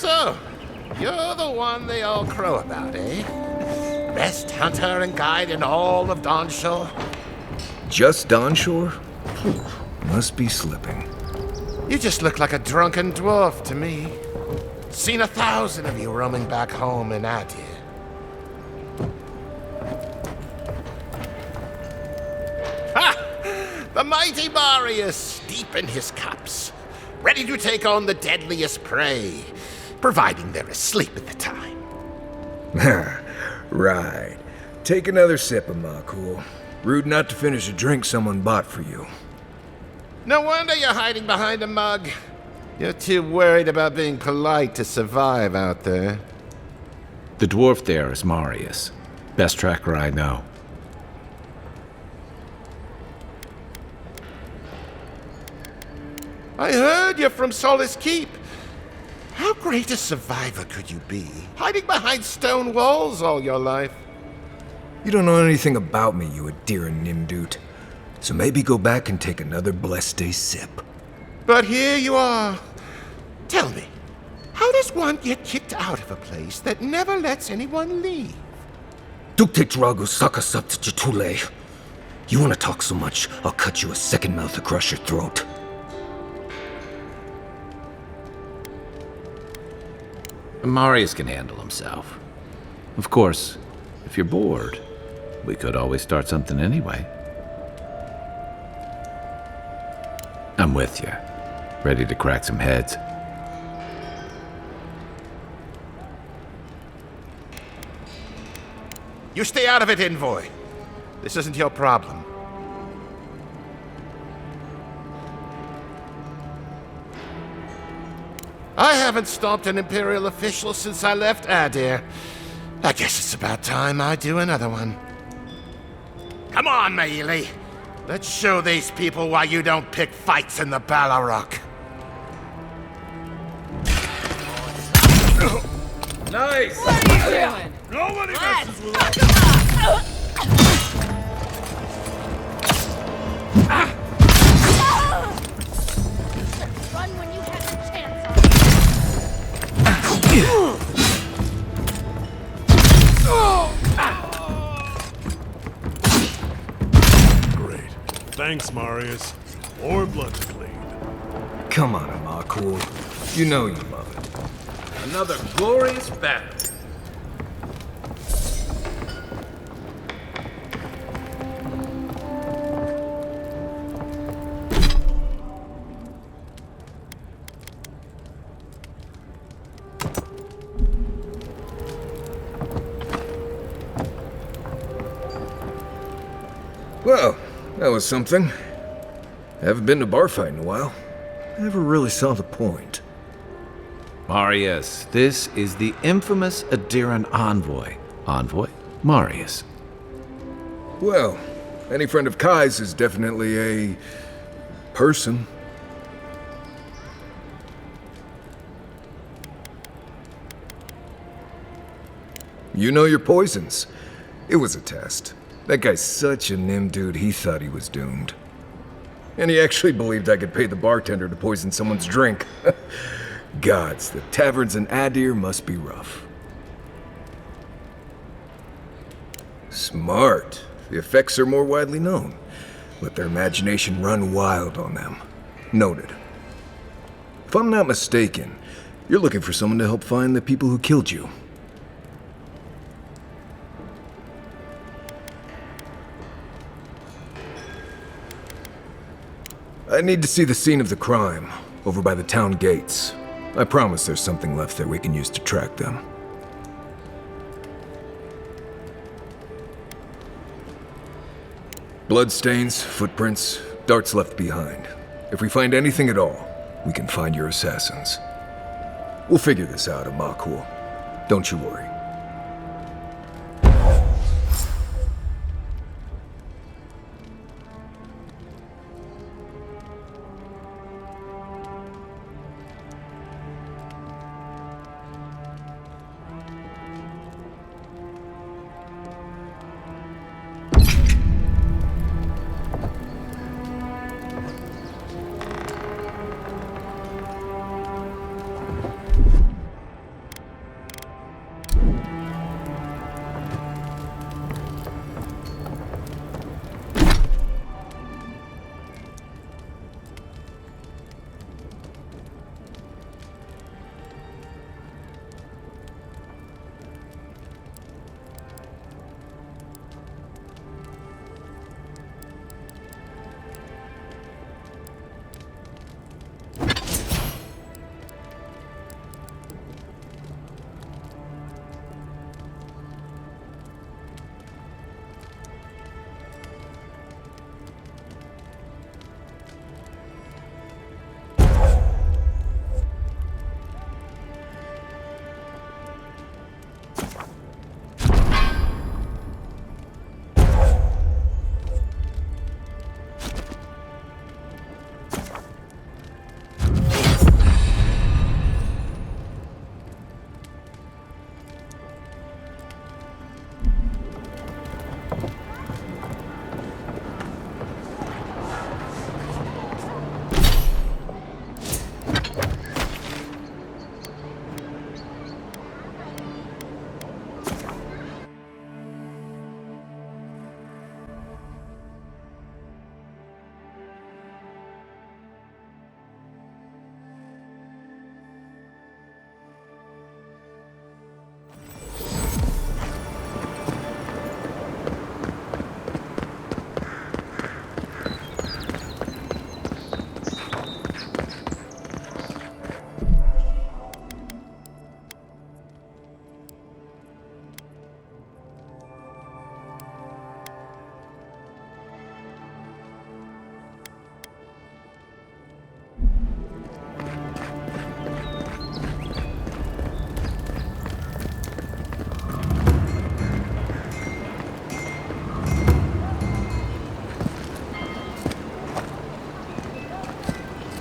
So, you're the one they all crow about, eh? Best hunter and guide in all of Dawnshore? Just Dawnshore? Must be slipping. You just look like a drunken dwarf to me. Seen 1,000 of you roaming back home in Adir. Ha! The mighty Marius, deep in his cups, ready to take on the deadliest prey, providing they're asleep at the time. Right. Take another sip of Makul. Rude not to finish a drink someone bought for you. No wonder you're hiding behind a mug. You're too worried about being polite to survive out there. The dwarf there is Marius. Best tracker I know. I heard you're from Solace Keep. How great a survivor could you be, hiding behind stone walls all your life? You don't know anything about me, you Adiran Nimdut. So maybe go back and take another blessed day sip. But here you are. Tell me, how does one get kicked out of a place that never lets anyone leave? Duktetragu Sakasat Jatule. You want to talk so much, I'll cut you a second mouth across your throat. Marius can handle himself. Of course, if you're bored, we could always start something anyway. I'm with you, ready to crack some heads. You stay out of it, Envoy. This isn't your problem. I haven't stopped an Imperial official since I left Adir. I guess it's about time I do another one. Come on, Maili. Let's show these people why you don't pick fights in the Ballarok. Nice! What are you doing? Nobody messes with us! Run when you have the chance. Great. Thanks, Marius. More blood to bleed. Come on, Makul. You know you love it. Another glorious battle. Well, that was something. Haven't been to bar fight in a while. Never really saw the point. Marius, this is the infamous Adiran envoy. Envoy? Marius. Well, any friend of Kai's is definitely a person. You know your poisons. It was a test. That guy's such a nim dude, he thought he was doomed. And he actually believed I could pay the bartender to poison someone's drink. Gods, the taverns in Adir must be rough. Smart. The effects are more widely known. Let their imagination run wild on them. Noted. If I'm not mistaken, you're looking for someone to help find the people who killed you. I need to see the scene of the crime, over by the town gates. I promise there's something left there we can use to track them. Bloodstains, footprints, darts left behind. If we find anything at all, we can find your assassins. We'll figure this out, Makul. Don't you worry.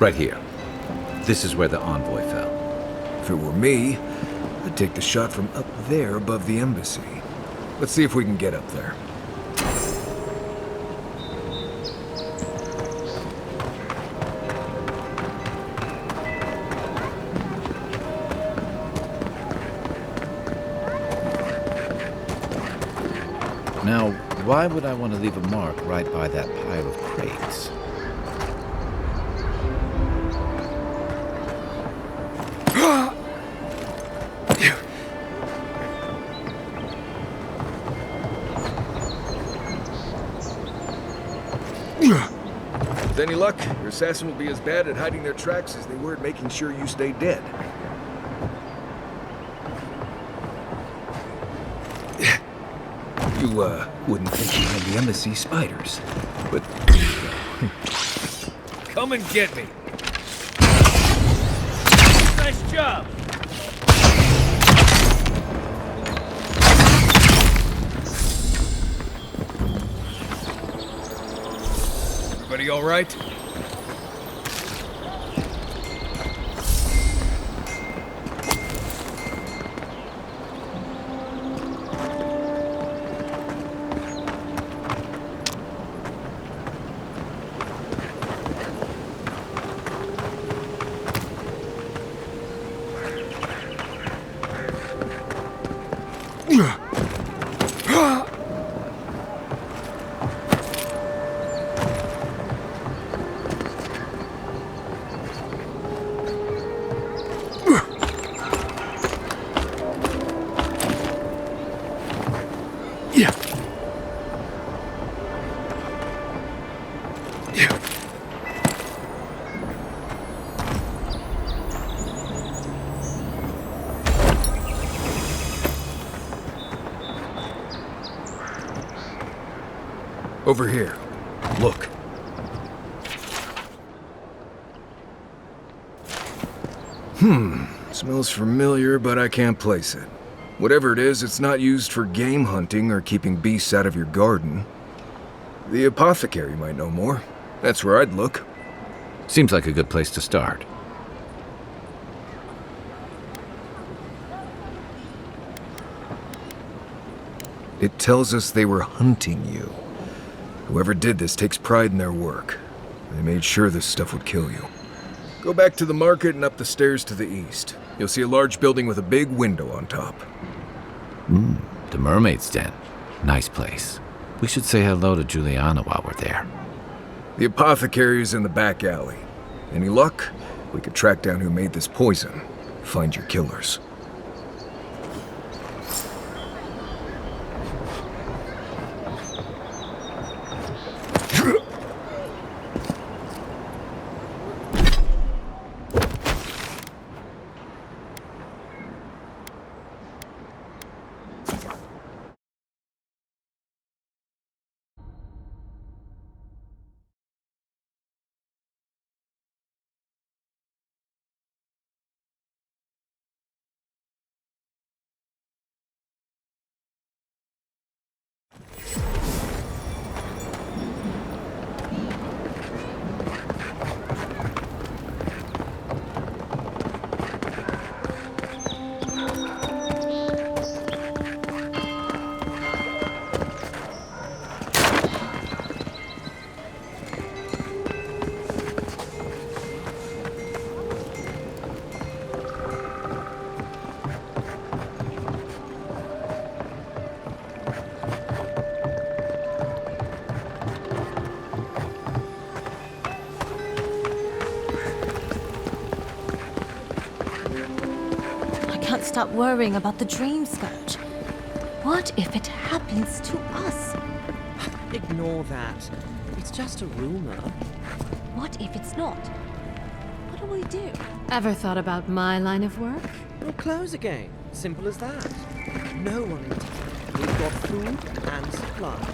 Right here. This is where the envoy fell. If it were me, I'd take the shot from up there above the embassy. Let's see if we can get up there. Now, why would I want to leave a mark right by that pile of crates? With any luck, your assassin will be as bad at hiding their tracks as they were at making sure you stay dead. You, wouldn't think you had the embassy spiders, but... Come and get me! Nice job! Everybody all right? Over here. Look. Smells familiar, but I can't place it. Whatever it is, it's not used for game hunting or keeping beasts out of your garden. The apothecary might know more. That's where I'd look. Seems like a good place to start. It tells us they were hunting you. Whoever did this takes pride in their work. They made sure this stuff would kill you. Go back to the market and up the stairs to the east. You'll see a large building with a big window on top. The Mermaid's Den. Nice place. We should say hello to Juliana while we're there. The apothecary is in the back alley. Any luck? We could track down who made this poison. Find your killers. Stop worrying about the dream scourge. What if it happens to us? Ignore that. It's just a rumor. What if it's not? What do we do? Ever thought about my line of work? We'll close again. Simple as that. No one in town. We've got food and supplies.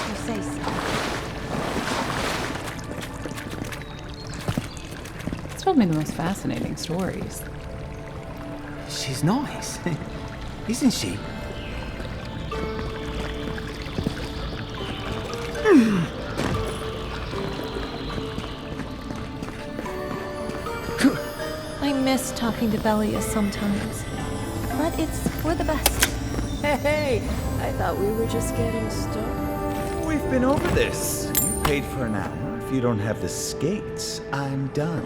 You say so. It's told me the most fascinating stories. She's nice, isn't she? miss talking to Bellius sometimes. But it's for the best. Hey, I thought we were just getting started. We've been over this. You paid for an hour. If you don't have the skates, I'm done.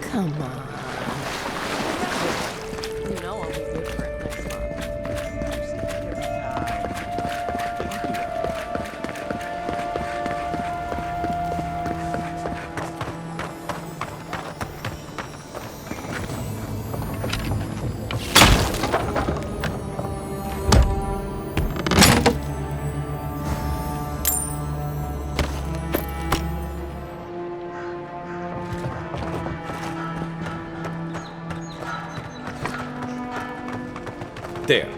Come on. You know I'll be good for it next month. There.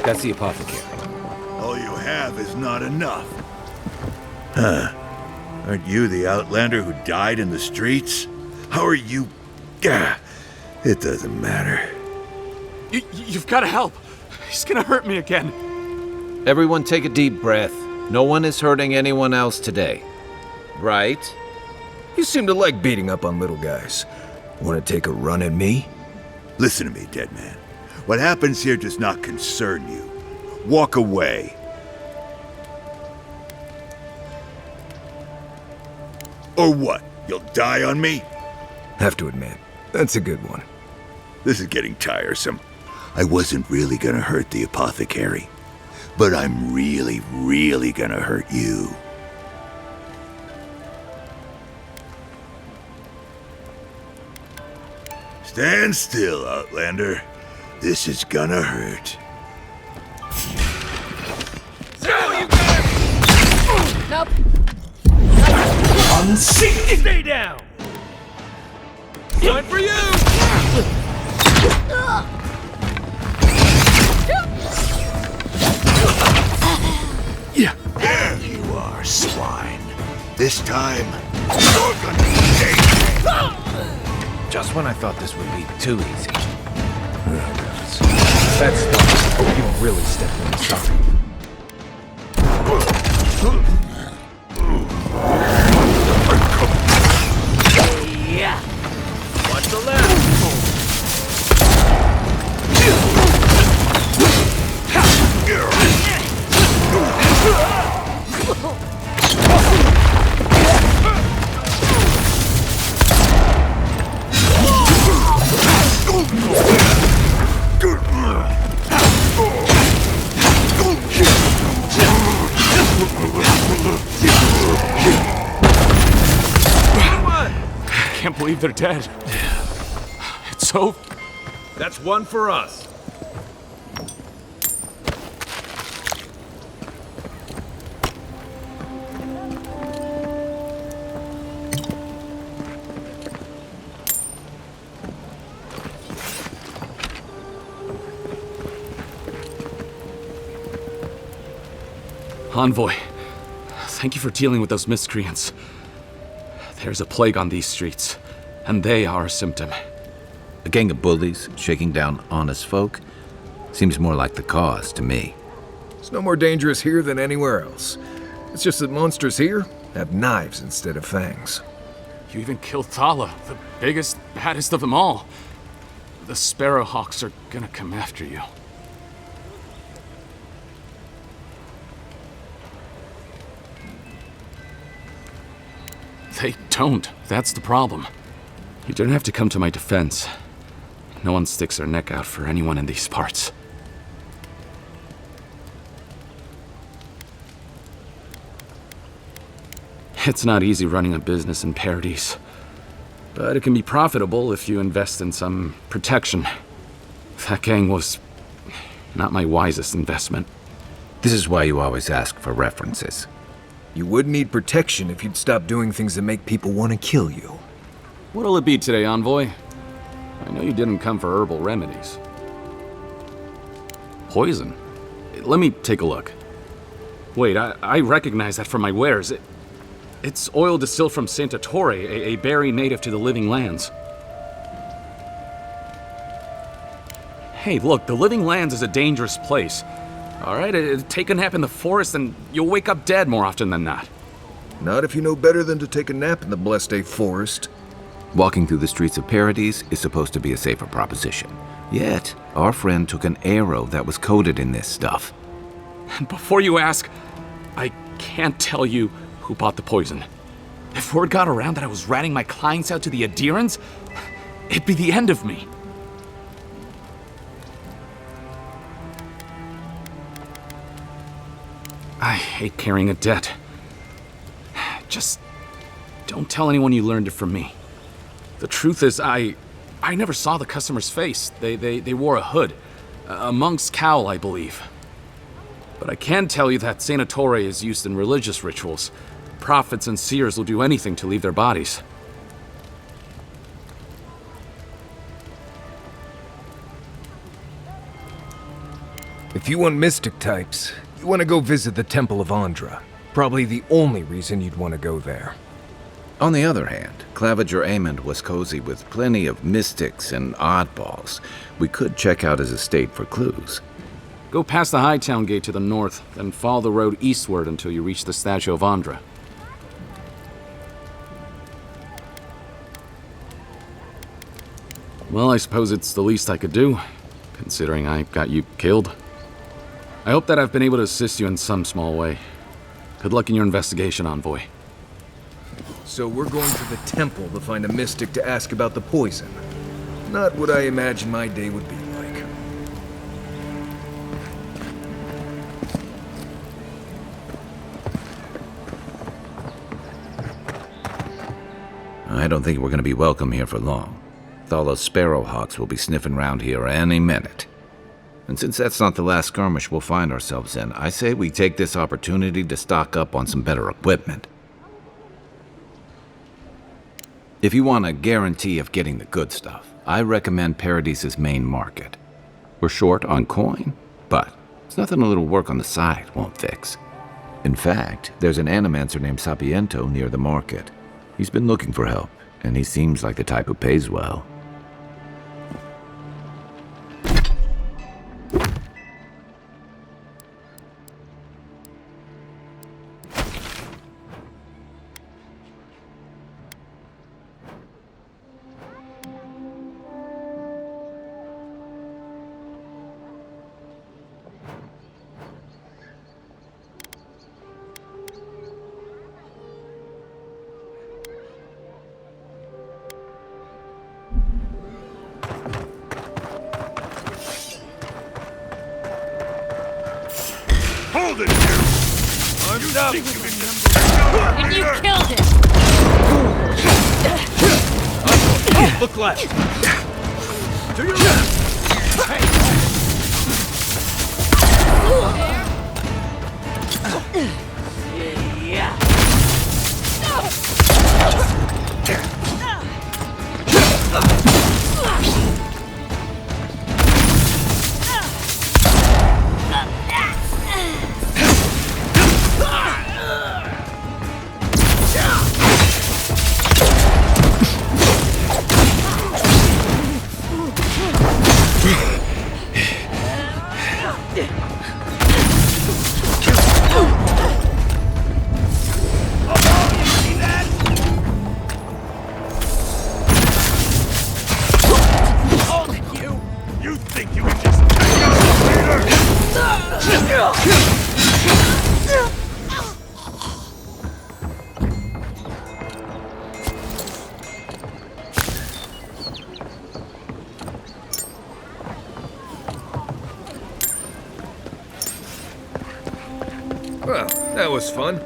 That's the apothecary. All you have is not enough. Huh. Aren't you the Outlander who died in the streets? How are you... Gah, it doesn't matter. You've got to help. He's gonna hurt me again. Everyone take a deep breath. No one is hurting anyone else today. Right? You seem to like beating up on little guys. Want to take a run at me? Listen to me, dead man. What happens here does not concern you. Walk away. Or what? You'll die on me? Have to admit, that's a good one. This is getting tiresome. I wasn't really gonna hurt the apothecary, but I'm really, really gonna hurt you. Stand still, Outlander. This is gonna hurt. Nope. Unseat! Stay down! Time for you! Yeah. There you are, swine. This time, you're gonna pay. Just when I thought this would be too easy. That's you really stepped in the socket. Yeah! Watch the left! I can't believe they're dead. It's so... That's one for us. Envoy, thank you for dealing with those miscreants. There's a plague on these streets, and they are a symptom. A gang of bullies shaking down honest folk seems more like the cause to me. It's no more dangerous here than anywhere else. It's just that monsters here have knives instead of fangs. You even killed Thala, the biggest, baddest of them all. The Sparrowhawks are gonna come after you. They don't. That's the problem. You don't have to come to my defense. No one sticks their neck out for anyone in these parts. It's not easy running a business in Paradise, but it can be profitable if you invest in some protection. That gang was not my wisest investment. This is why you always ask for references. You would need protection if you'd stop doing things that make people want to kill you. What'll it be today, Envoy? I know you didn't come for herbal remedies. Poison? Let me take a look. Wait, I recognize that from my wares. It's oil distilled from Santa Torre, a berry native to the Living Lands. Hey, look, the Living Lands is a dangerous place. All right, take a nap in the forest and you'll wake up dead more often than not. Not if you know better than to take a nap in the blessed A forest. Walking through the streets of Paradise is supposed to be a safer proposition. Yet, our friend took an arrow that was coated in this stuff. And before you ask, I can't tell you who bought the poison. If word got around that I was ratting my clients out to the adherents, it'd be the end of me. I hate carrying a debt. Just don't tell anyone you learned it from me. The truth is, I never saw the customer's face. They wore a hood. A monk's cowl, I believe. But I can tell you that Sanatore is used in religious rituals. Prophets and seers will do anything to leave their bodies. If you want mystic types, you want to go visit the Temple of Andra. Probably the only reason you'd want to go there. On the other hand, Claviger Amond was cozy with plenty of mystics and oddballs. We could check out his estate for clues. Go past the Hightown Gate to the north, then follow the road eastward until you reach the statue of Andra. Well, I suppose it's the least I could do, considering I got you killed. I hope that I've been able to assist you in some small way. Good luck in your investigation, Envoy. So we're going to the temple to find a mystic to ask about the poison. Not what I imagined my day would be like. I don't think we're going to be welcome here for long. Thala's sparrowhawks will be sniffing around here any minute. And since that's not the last skirmish we'll find ourselves in, I say we take this opportunity to stock up on some better equipment. If you want a guarantee of getting the good stuff, I recommend Paradise's main market. We're short on coin, but it's nothing a little work on the side won't fix. In fact, there's an animancer named Sapiento near the market. He's been looking for help, and he seems like the type who pays well. Hold it, you! Armed up! And you killed him! Look left! To your left! You think you can just take out the leader? Well, that was fun.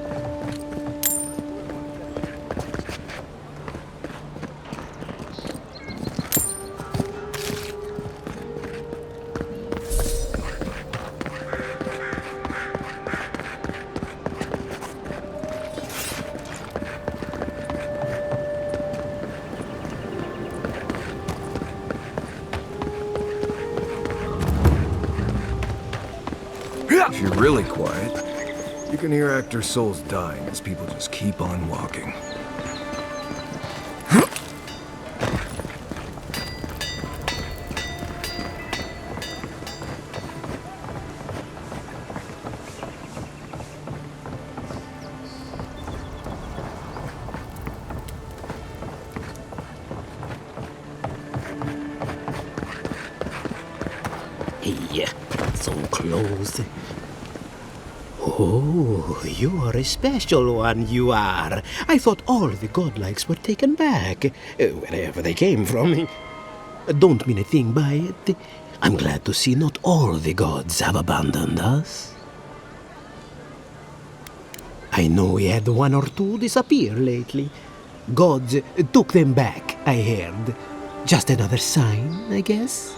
If you're really quiet, you can hear actors' souls dying as people just keep on walking. So close. Oh, you are a special one, you are. I thought all the godlikes were taken back, wherever they came from. Don't mean a thing by it. I'm glad to see not all the gods have abandoned us. I know we had one or two disappear lately. Gods took them back, I heard. Just another sign, I guess.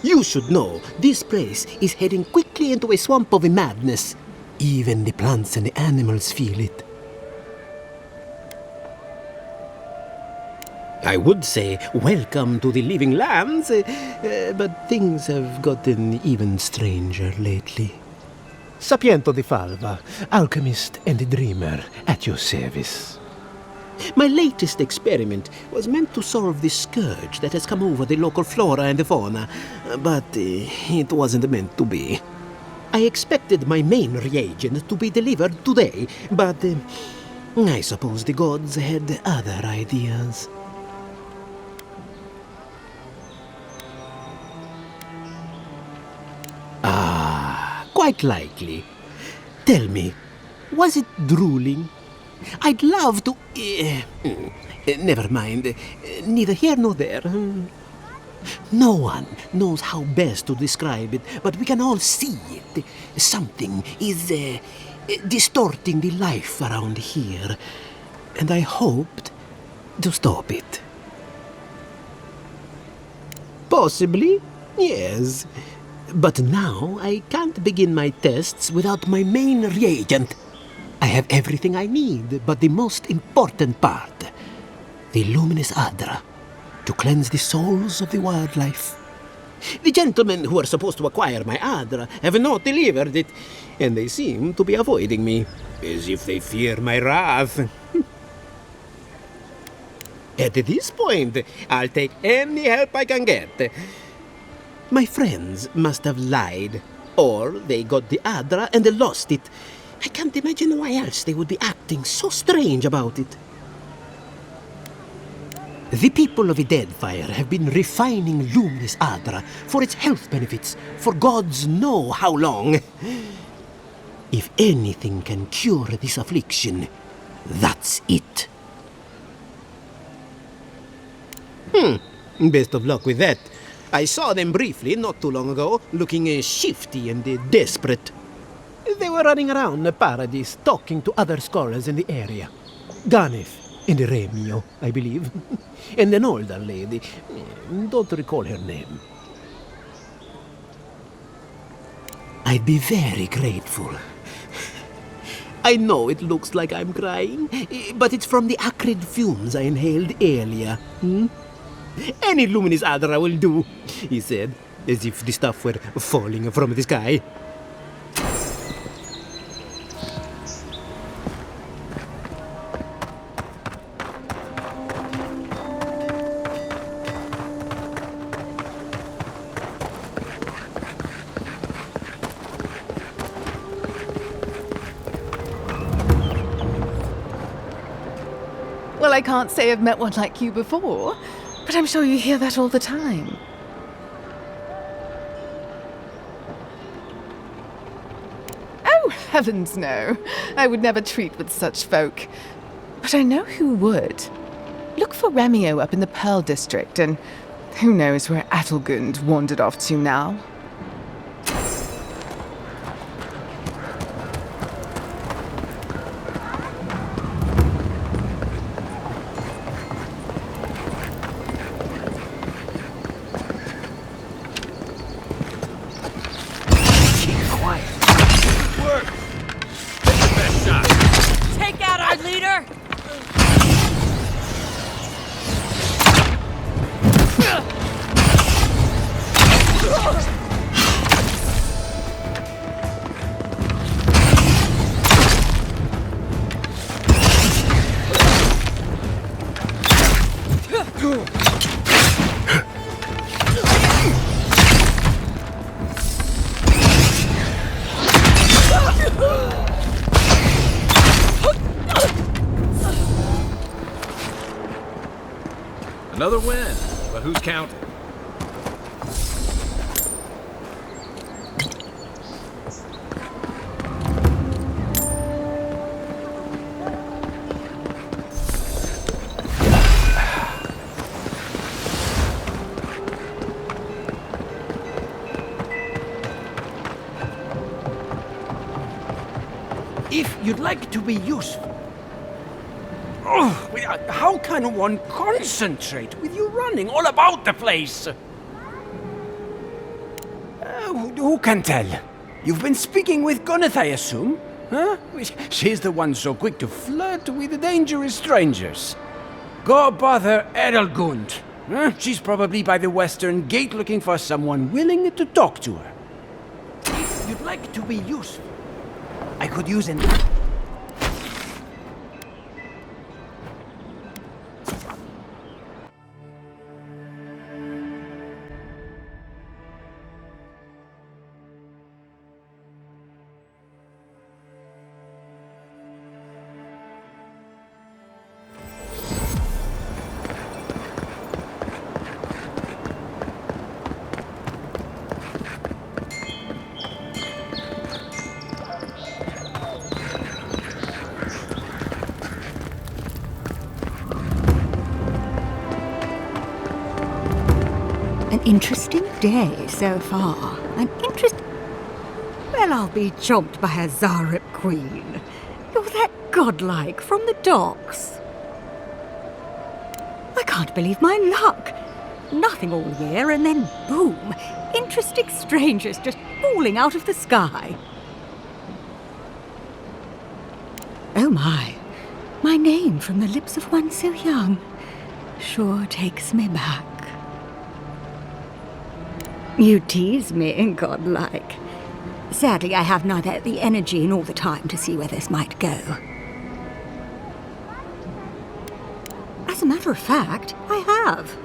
You should know, this place is heading quickly into a swamp of madness. Even the plants and the animals feel it. I would say welcome to the living lands, but things have gotten even stranger lately. Sapiento di Falva, alchemist and dreamer, at your service. My latest experiment was meant to solve the scourge that has come over the local flora and the fauna, but it wasn't meant to be. I expected my main reagent to be delivered today, but I suppose the gods had other ideas. Ah, quite likely. Tell me, was it drooling? I'd love to... never mind. Neither here nor there. No one knows how best to describe it, but we can all see it. Something is distorting the life around here, and I hoped to stop it. Possibly, yes. But now I can't begin my tests without my main reagent. I have everything I need, but the most important part, the luminous Adra, to cleanse the souls of the wildlife. The gentlemen who are supposed to acquire my Adra have not delivered it, and they seem to be avoiding me, as if they fear my wrath. At this point, I'll take any help I can get. My friends must have lied, or they got the Adra and they lost it. I can't imagine why else they would be acting so strange about it. The people of the Deadfire have been refining luminous Adra for its health benefits for gods know how long. If anything can cure this affliction, that's it. Best of luck with that. I saw them briefly not too long ago, looking shifty and desperate. They were running around the paradise, talking to other scholars in the area. Ganef and Remio, I believe. And an older lady. Don't recall her name. I'd be very grateful. I know it looks like I'm crying, but it's from the acrid fumes I inhaled earlier. Any luminous Adra will do, he said, as if the stuff were falling from the sky. Well, I can't say I've met one like you before, but I'm sure you hear that all the time. Oh, heavens no. I would never treat with such folk. But I know who would. Look for Remio up in the Pearl District, and who knows where Adelgund wandered off to now. Another win, but who's counting? you'd like to be useful. Oh, how can one concentrate with you running all about the place? Who can tell? You've been speaking with Gwyneth, I assume? Huh? She's the one so quick to flirt with dangerous strangers. Go bother Edelgund. Huh? She's probably by the western gate looking for someone willing to talk to her. If you'd like to be useful, I could use an... An interesting day so far. Well, I'll be chomped by a Zarep queen. You're that godlike from the docks. I can't believe my luck. Nothing all year, and then boom, interesting strangers just falling out of the sky. Oh my name from the lips of one so young sure takes me back. You tease me, godlike. Sadly, I have neither the energy nor the time to see where this might go. As a matter of fact, I have.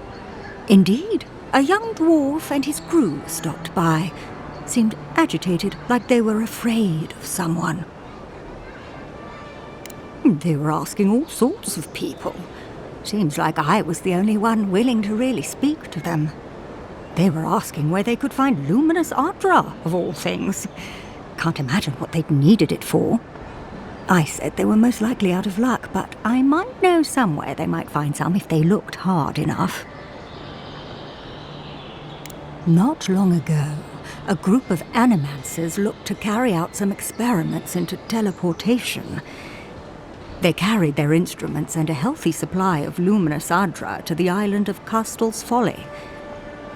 Indeed, a young dwarf and his crew stopped by. Seemed agitated, like they were afraid of someone. They were asking all sorts of people. Seems like I was the only one willing to really speak to them. They were asking where they could find luminous Ardra, of all things. Can't imagine what they'd needed it for. I said they were most likely out of luck, but I might know somewhere they might find some if they looked hard enough. Not long ago, a group of animancers looked to carry out some experiments into teleportation. They carried their instruments and a healthy supply of luminous Ardra to the island of Castel's Folly.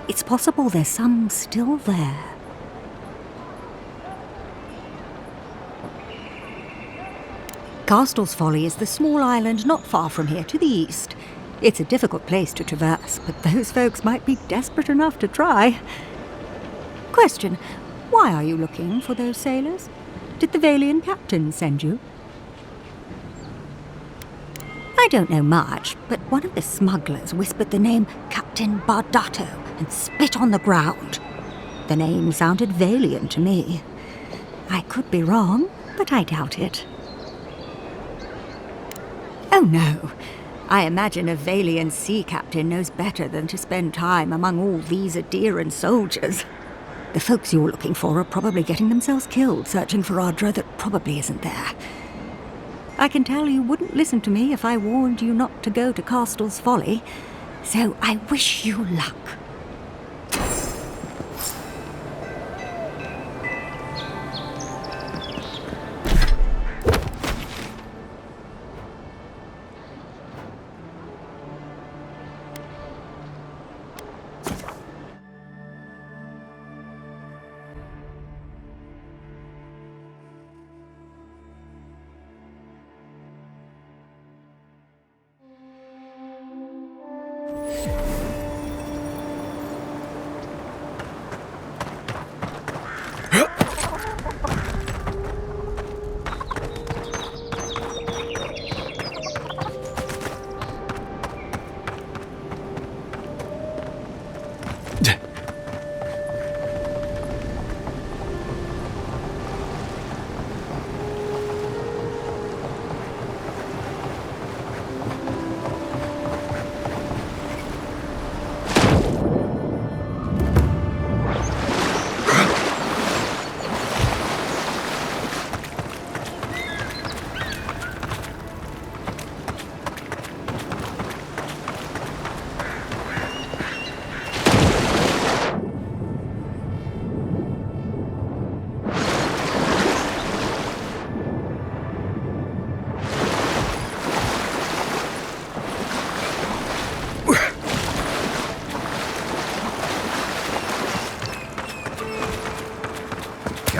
It's possible there's some still there. Castel's Folly is the small island not far from here to the east. It's a difficult place to traverse, but those folks might be desperate enough to try. Question, why are you looking for those sailors? Did the Valian captain send you? I don't know much, but one of the smugglers whispered the name Captain Bardato and spit on the ground. The name sounded Valian to me. I could be wrong, but I doubt it. Oh no, I imagine a Valian sea captain knows better than to spend time among all these Adiran soldiers. The folks you're looking for are probably getting themselves killed searching for Ardra that probably isn't there. I can tell you wouldn't listen to me if I warned you not to go to Castel's Folly, so I wish you luck.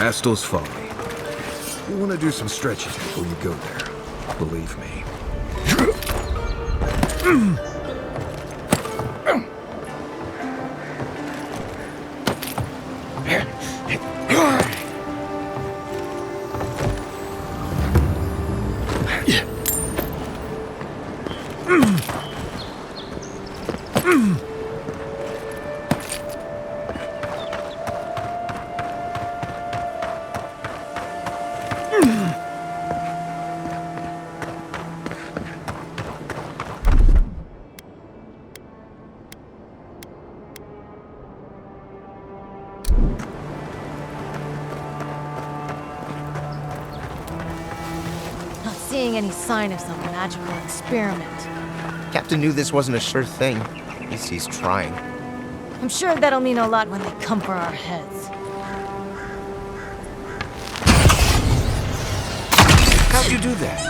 Hastel's Folly. You want to do some stretches before you go there. Believe me. Not seeing any sign of some magical experiment. Captain knew this wasn't a sure thing. At least he's trying. I'm sure that'll mean a lot when they come for our heads. How'd you do that?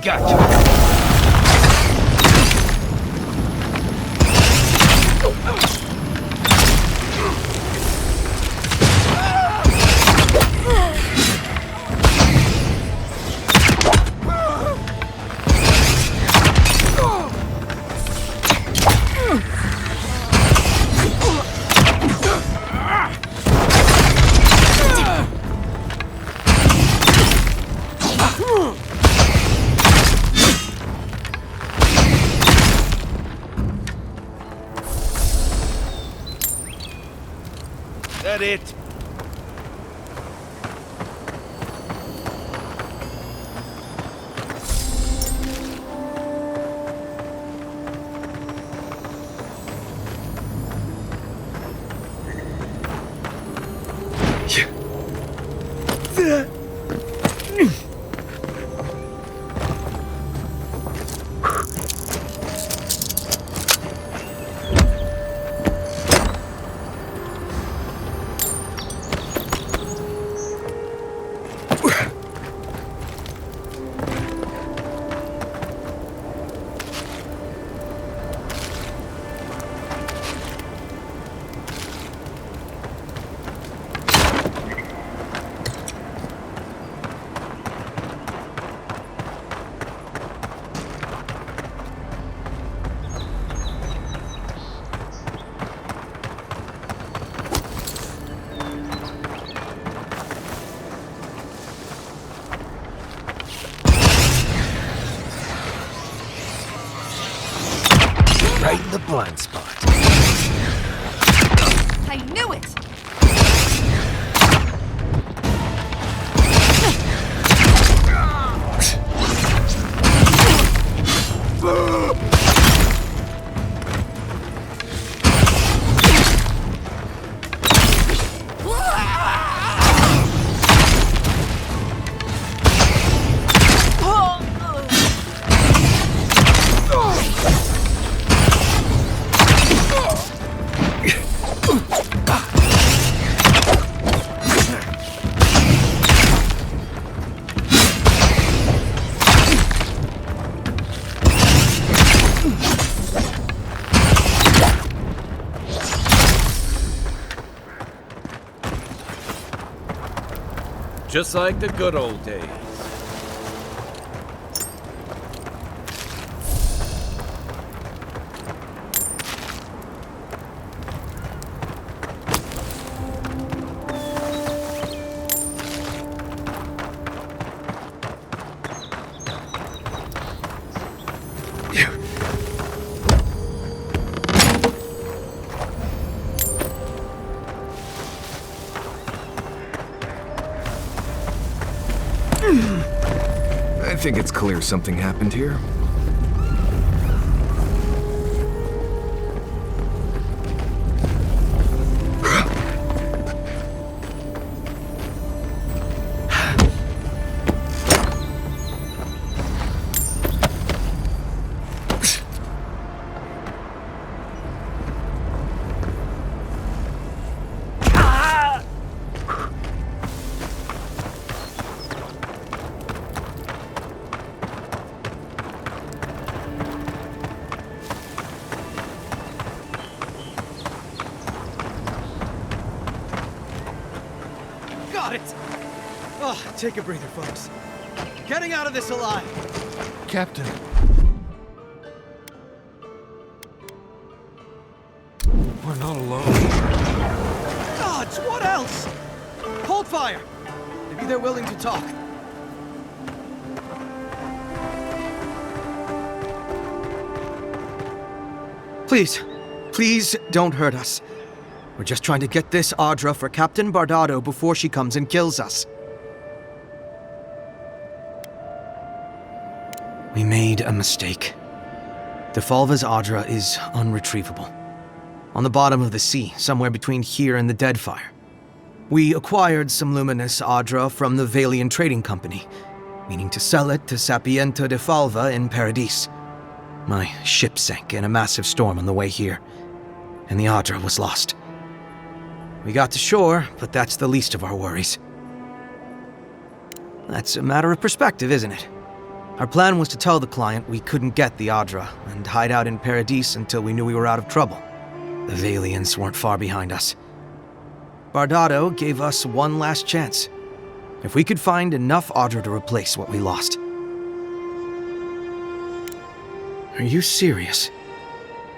Gotcha. That it? Right in the blind spot. I knew it! Just like the good old days. I think it's clear something happened here. got it! Oh, take a breather, folks. Getting out of this alive! Captain. We're not alone. Gods, what else? Hold fire! Maybe they're willing to talk. Please don't hurt us. We're just trying to get this Audra for Captain Bardado before she comes and kills us. We made a mistake. Defalva's Audra is unretrievable. On the bottom of the sea, somewhere between here and the Deadfire. We acquired some luminous Audra from the Valian Trading Company, meaning to sell it to Sapiento Defalva in Paradis. My ship sank in a massive storm on the way here, and the Audra was lost. We got to shore, but that's the least of our worries. That's a matter of perspective, isn't it? Our plan was to tell the client we couldn't get the Audra and hide out in Paradis until we knew we were out of trouble. The Valians weren't far behind us. Bardado gave us one last chance. If we could find enough Audra to replace what we lost. Are you serious?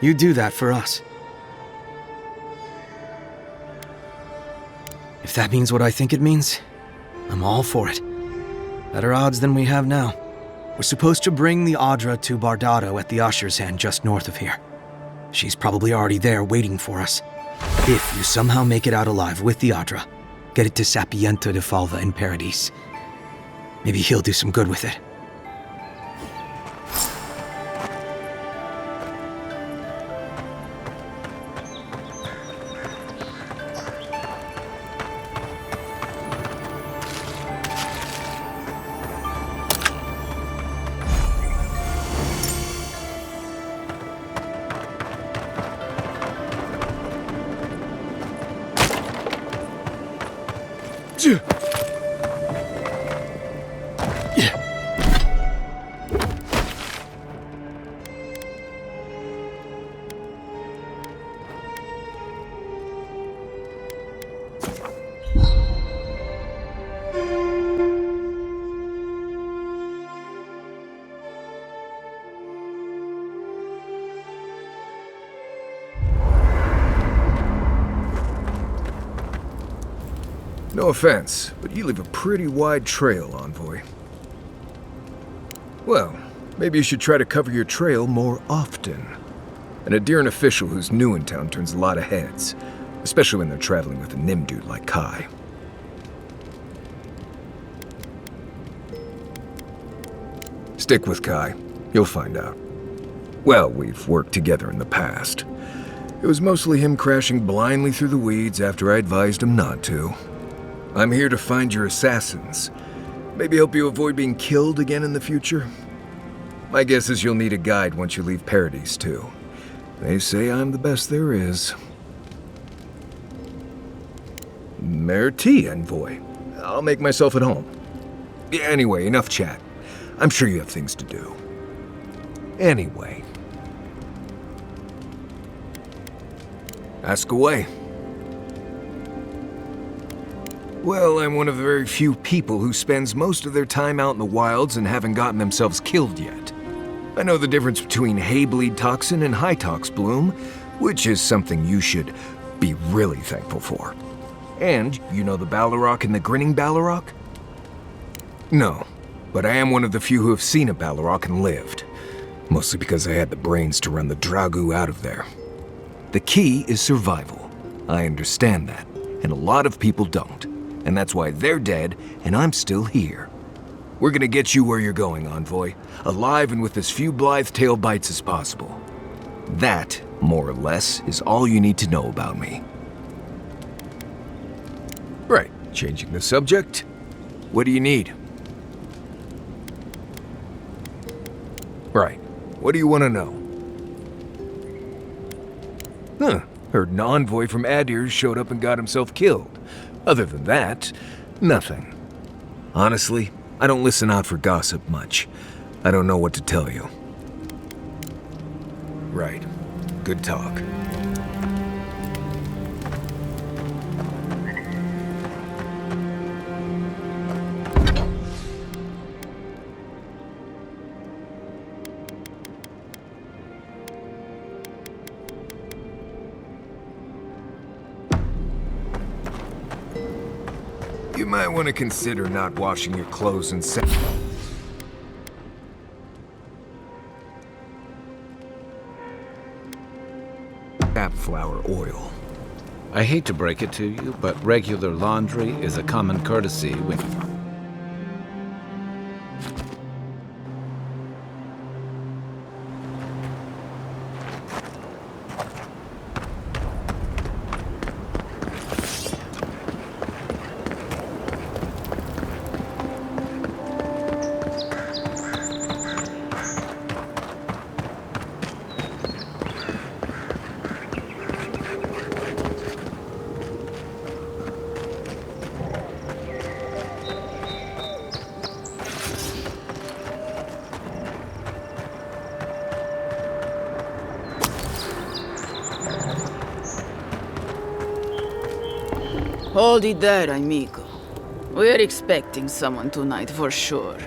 You do that for us? If that means what I think it means, I'm all for it. Better odds than we have now. We're supposed to bring the Audra to Bardado at the Usher's Hand just north of here. She's probably already there waiting for us. If you somehow make it out alive with the Audra, get it to Sapiento Defalva in Paradis. Maybe he'll do some good with it. No offense, but you leave a pretty wide trail, Envoy. Well, maybe you should try to cover your trail more often. An Adherent official who's new in town turns a lot of heads, especially when they're traveling with a Nim dude like Kai. Stick with Kai. You'll find out. Well, we've worked together in the past. It was mostly him crashing blindly through the weeds after I advised him not to. I'm here to find your assassins. Maybe help you avoid being killed again in the future. My guess is you'll need a guide once you leave Paradis, too. They say I'm the best there is. Merci, Envoy. I'll make myself at home. Anyway, enough chat. I'm sure you have things to do. Anyway. Ask away. Well, I'm one of the very few people who spends most of their time out in the wilds and haven't gotten themselves killed yet. I know the difference between hay-bleed toxin and high-tox bloom, which is something you should be really thankful for. And you know the Ballarok and the Grinning Ballarok? No, but I am one of the few who have seen a Ballarok and lived. Mostly because I had the brains to run the Dragu out of there. The key is survival. I understand that, and a lot of people don't. And that's why they're dead, and I'm still here. We're gonna get you where you're going, Envoy. Alive and with as few blithe-tail bites as possible. That, more or less, is all you need to know about me. Right, changing the subject. What do you need? Right, what do you want to know? Huh, heard an envoy from Adir showed up and got himself killed. Other than that, nothing. Honestly, I don't listen out for gossip much. I don't know what to tell you. Right. Good talk. might want to consider not washing your clothes in safflower oil. I hate to break it to you, but regular laundry is a common courtesy when... Hold it there, amigo. We're expecting someone tonight for sure.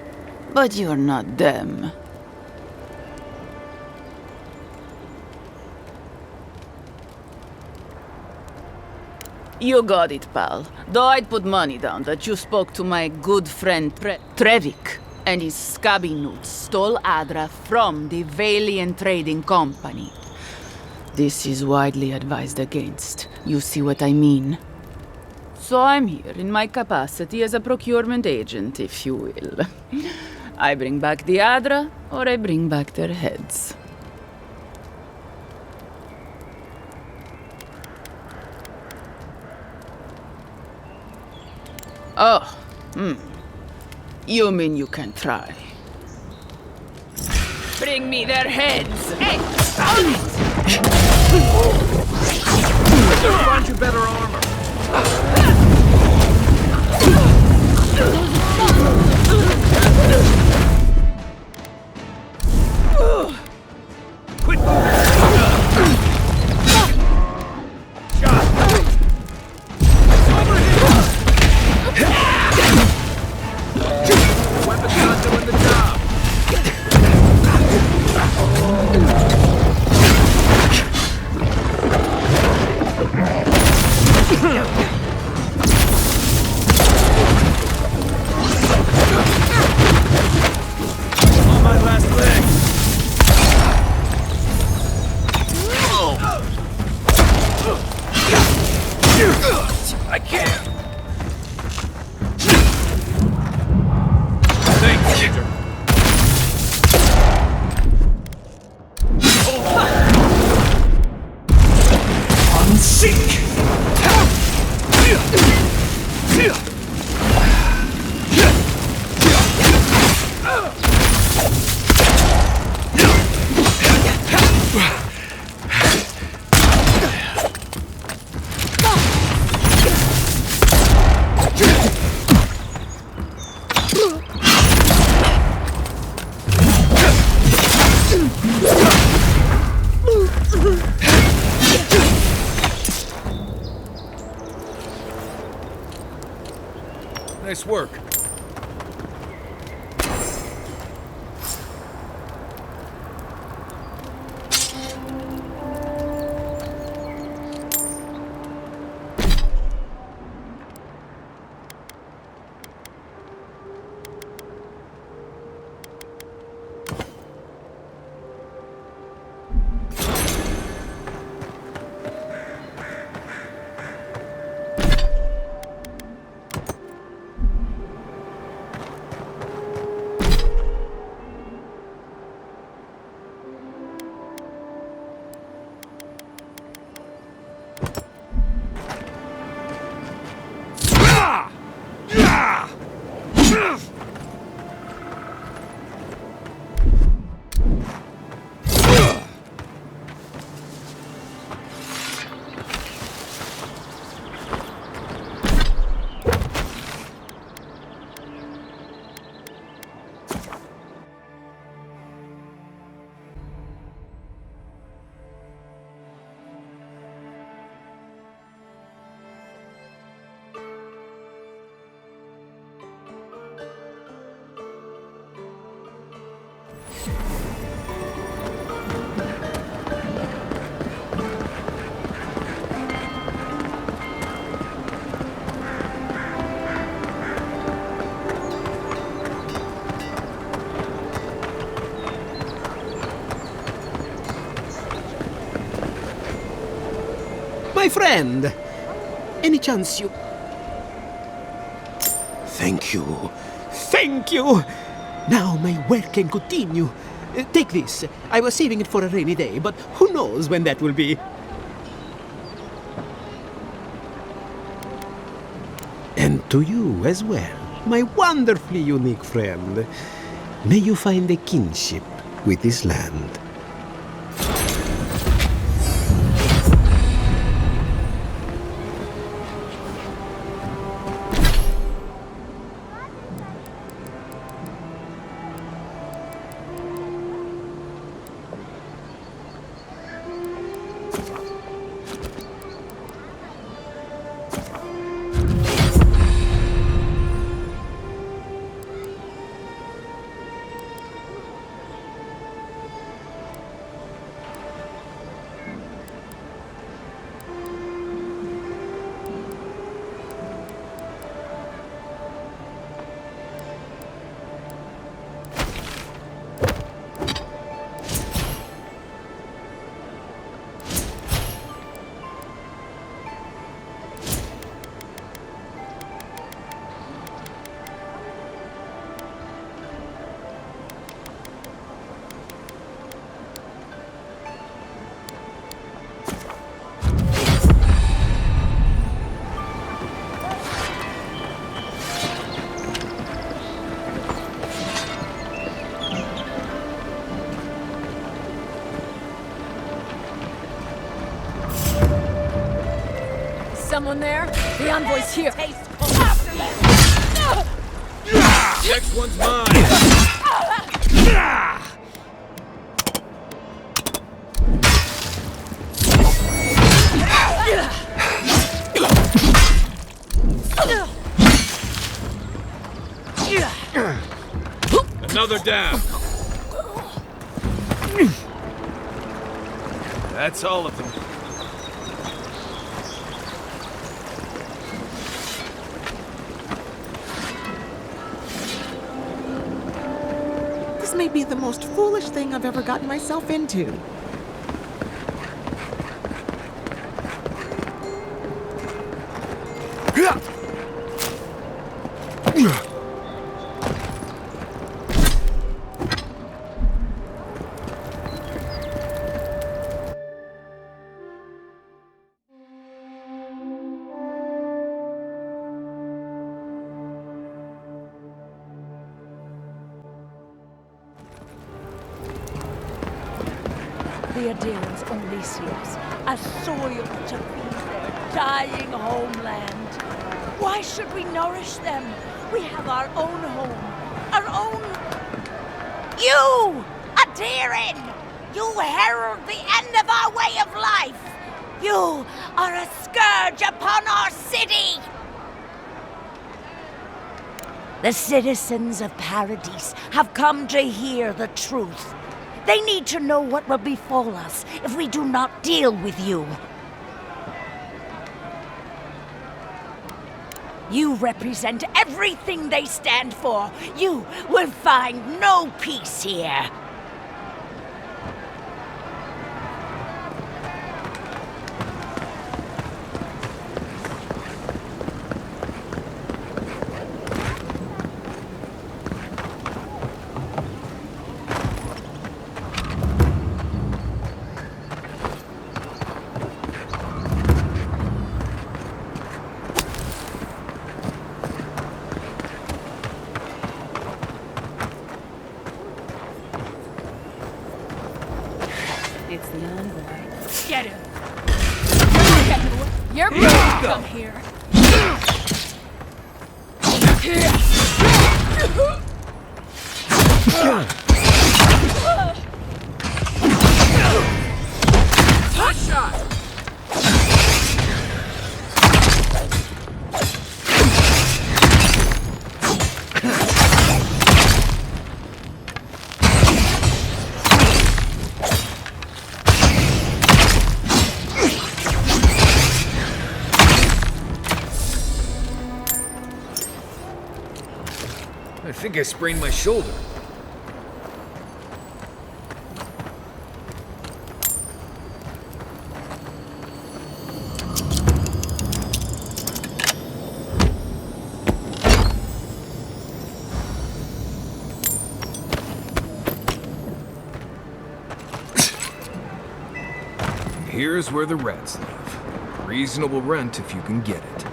But you're not them. You got it, pal. Though I'd put money down that you spoke to my good friend Trevik, and his scabby newts stole Adra from the Valiant Trading Company. This is widely advised against. You see what I mean? So I'm here in my capacity as a procurement agent, if you will. I bring back the Adra, or I bring back their heads. Oh, You mean you can try? Bring me their heads! Hey, on it! I'll find you better armor. Quit moving! Shot! Over here! Weapon's not doing the job. On my last leg. I can't. Thanks, Ginger. Unseek. Nice work. My friend! Any chance you... Thank you. Thank you! Now my work can continue. Take this. I was saving it for a rainy day, but who knows when that will be. And to you as well, my wonderfully unique friend. May you find a kinship with this land. Someone there? The envoy's here. Next one's mine! Another down. That's all of them. This may be the most foolish thing I've ever gotten myself into. The Adirans only see us as soil to feed their dying homeland. Why should we nourish them? We have our own home, our own... You! Adiran! You herald the end of our way of life! You are a scourge upon our city! The citizens of Paradise have come to hear the truth. They need to know what will befall us if we do not deal with you. You represent everything they stand for. You will find no peace here. It's the envoy. Get him! You're going to come here. Hot shot! I think I sprained my shoulder. Here's where the rats live. Reasonable rent if you can get it.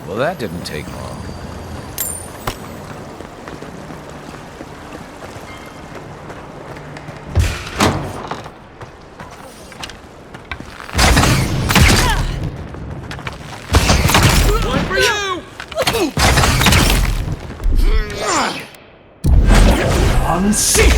Well, that didn't take long. One for you! Unseek!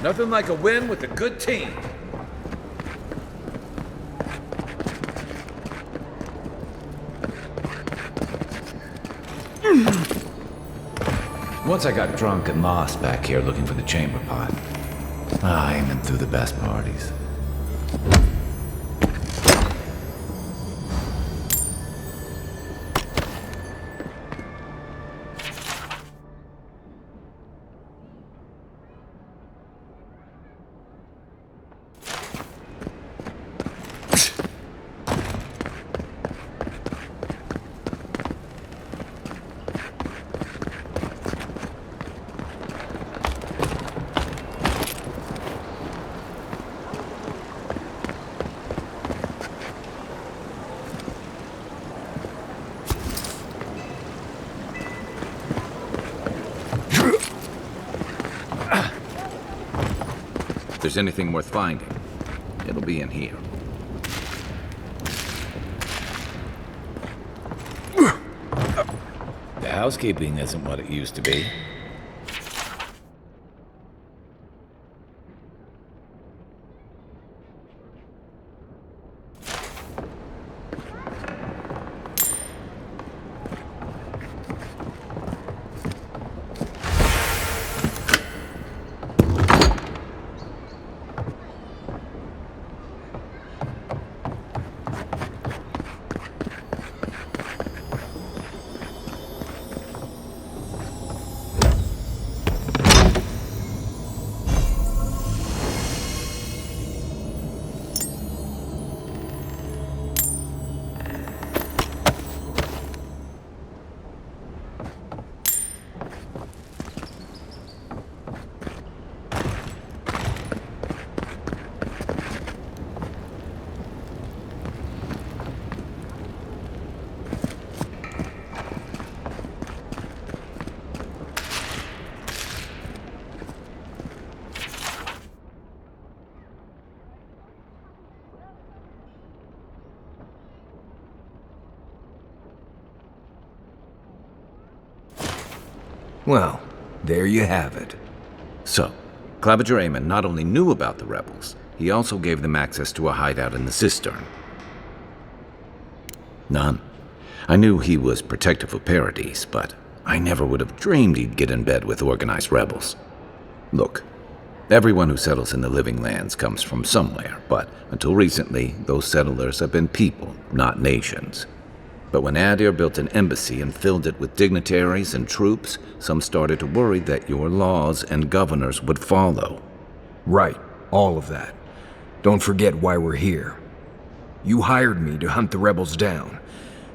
Nothing like a win with a good team. Once I got drunk and lost back here looking for the chamber pot. Aiming through the best parties. If there's anything worth finding, it'll be in here. The housekeeping isn't what it used to be. Well, there you have it. So, Claviger Amon not only knew about the rebels, he also gave them access to a hideout in the cistern. None. I knew he was protective of Paradis, but I never would have dreamed he'd get in bed with organized rebels. Look, everyone who settles in the Living Lands comes from somewhere, but until recently, those settlers have been people, not nations. But when Adir built an embassy and filled it with dignitaries and troops, some started to worry that your laws and governors would follow. Right, all of that. Don't forget why we're here. You hired me to hunt the rebels down,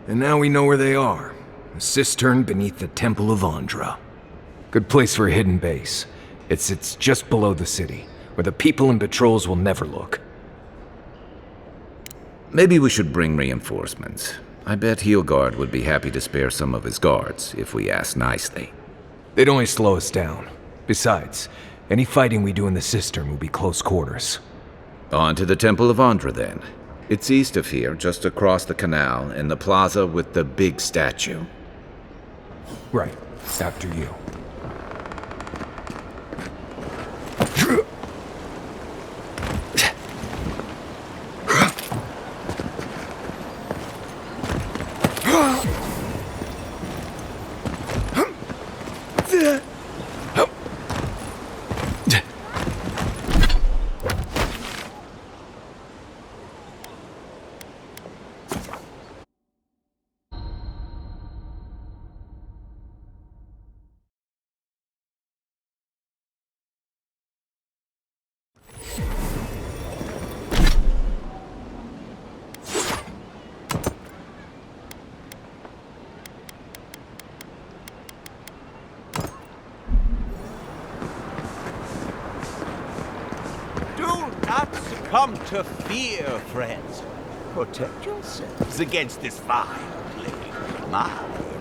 and now we know where they are. A cistern beneath the Temple of Andra. Good place for a hidden base. It sits just below the city, where the people and patrols will never look. Maybe we should bring reinforcements. I bet Heelguard would be happy to spare some of his guards, if we asked nicely. They'd only slow us down. Besides, any fighting we do in the cistern will be close quarters. On to the Temple of Andra, then. It's east of here, just across the canal, in the plaza with the big statue. Right. After you. Come to fear, friends. Protect yourselves against this vile plague. My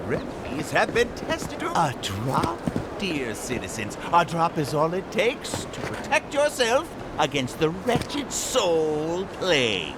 remedies have been tested to a drop, dear citizens. A drop is all it takes to protect yourself against the wretched soul plague.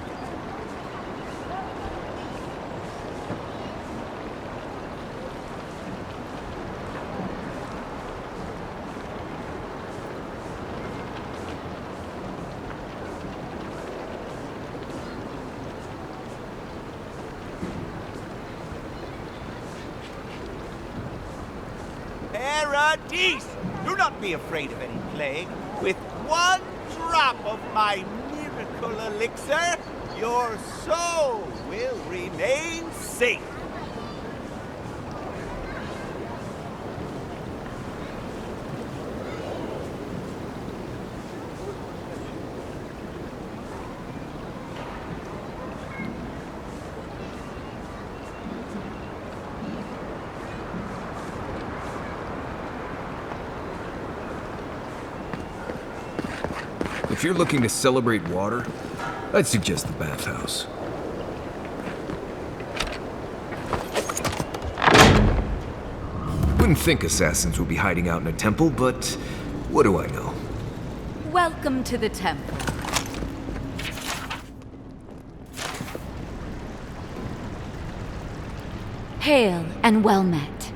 Paradise! Do not be afraid of any plague. With one drop of my miracle elixir, your soul will remain safe. If you're looking to celebrate water, I'd suggest the bathhouse. Wouldn't think assassins would be hiding out in a temple, but what do I know? Welcome to the temple. Hail and well met.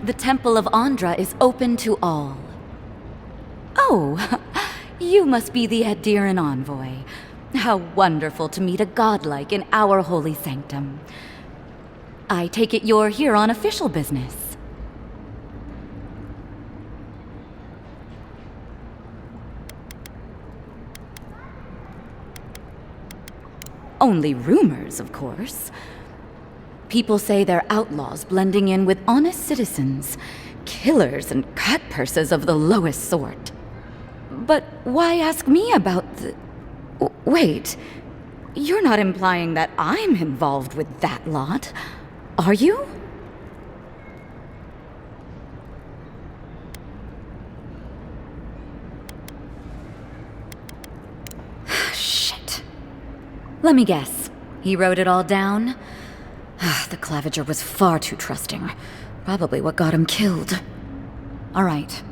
The Temple of Andra is open to all. Oh, you must be the Adiran envoy. How wonderful to meet a godlike in our holy sanctum. I take it you're here on official business. Only rumors, of course. People say they're outlaws blending in with honest citizens, killers and cutpurses of the lowest sort. But why ask me about the... Wait, you're not implying that I'm involved with that lot, are you? Shit. Let me guess. He wrote it all down? The Claviger was far too trusting. Probably what got him killed. All right.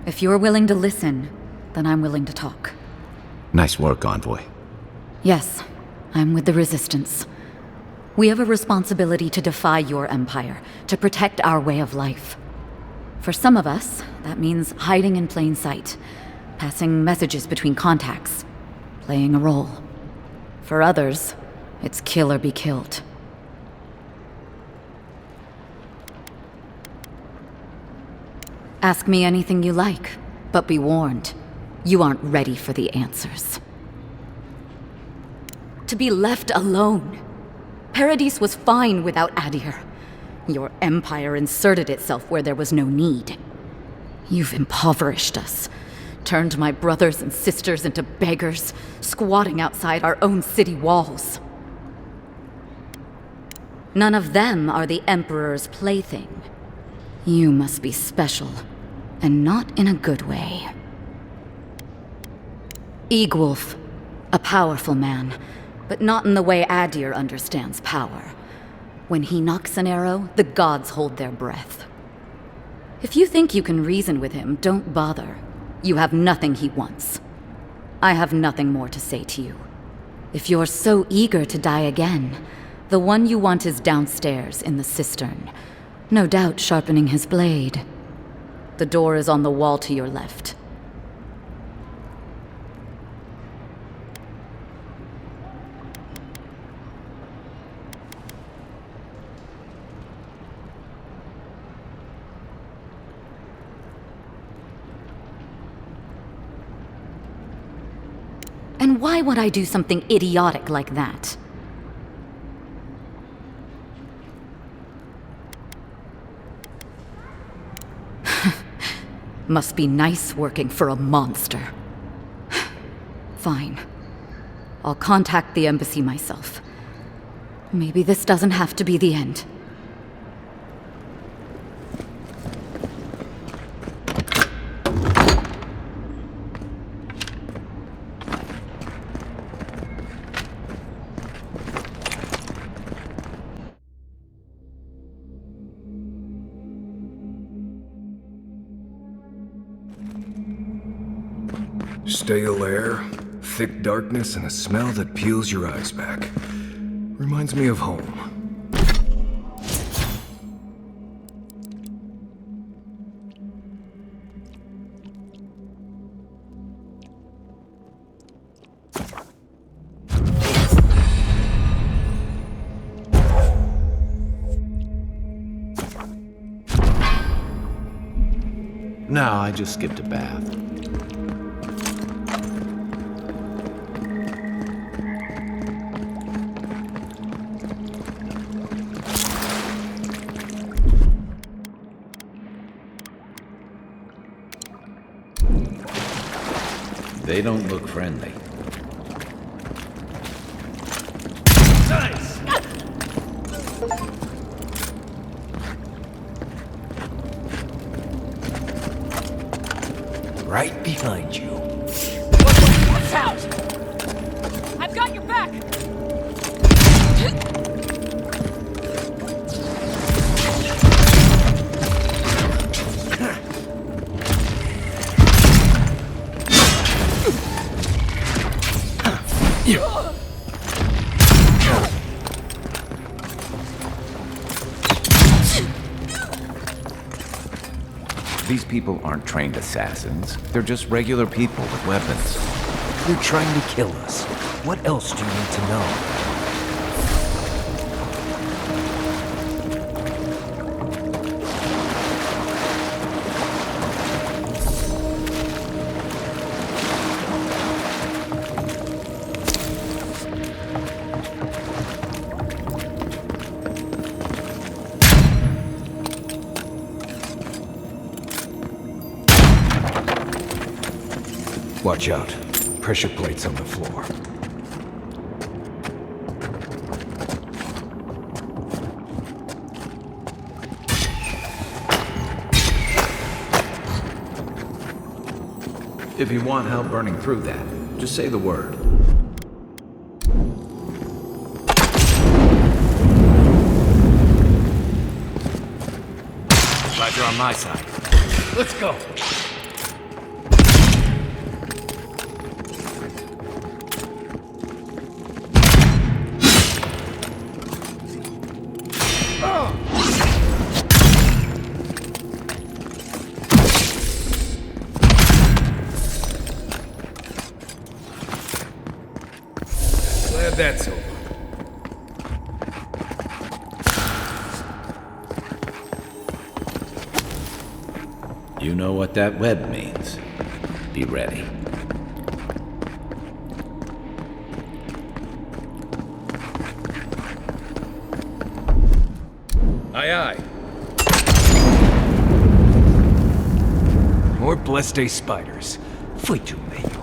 If you're willing to listen, then I'm willing to talk. Nice work, Envoy. Yes, I'm with the Resistance. We have a responsibility to defy your empire, to protect our way of life. For some of us, that means hiding in plain sight, passing messages between contacts, playing a role. For others, it's kill or be killed. Ask me anything you like, but be warned, you aren't ready for the answers. To be left alone. Paradis was fine without Adir. Your empire inserted itself where there was no need. You've impoverished us, turned my brothers and sisters into beggars, squatting outside our own city walls. None of them are the Emperor's plaything. You must be special, and not in a good way. Eagwolf, a powerful man, but not in the way Adir understands power. When he knocks an arrow, the gods hold their breath. If you think you can reason with him, don't bother. You have nothing he wants. I have nothing more to say to you. If you're so eager to die again, the one you want is downstairs in the cistern, no doubt sharpening his blade. The door is on the wall to your left. And why would I do something idiotic like that? Must be nice working for a monster. Fine. I'll contact the embassy myself. Maybe this doesn't have to be the end. Stale air, thick darkness, and a smell that peels your eyes back. Reminds me of home. No, I just skipped a bath. They don't look friendly. Nice! Right behind you. Watch out! I've got your back! These people aren't trained assassins. They're just regular people with weapons. They're trying to kill us. What else do you need to know? Watch out. Pressure plates on the floor. If you want help burning through that, just say the word. Glad you're on my side. Let's go. Glad that's over. You know what that web means. Be ready. Aye, aye. More blessed day spiders. Foi too meio.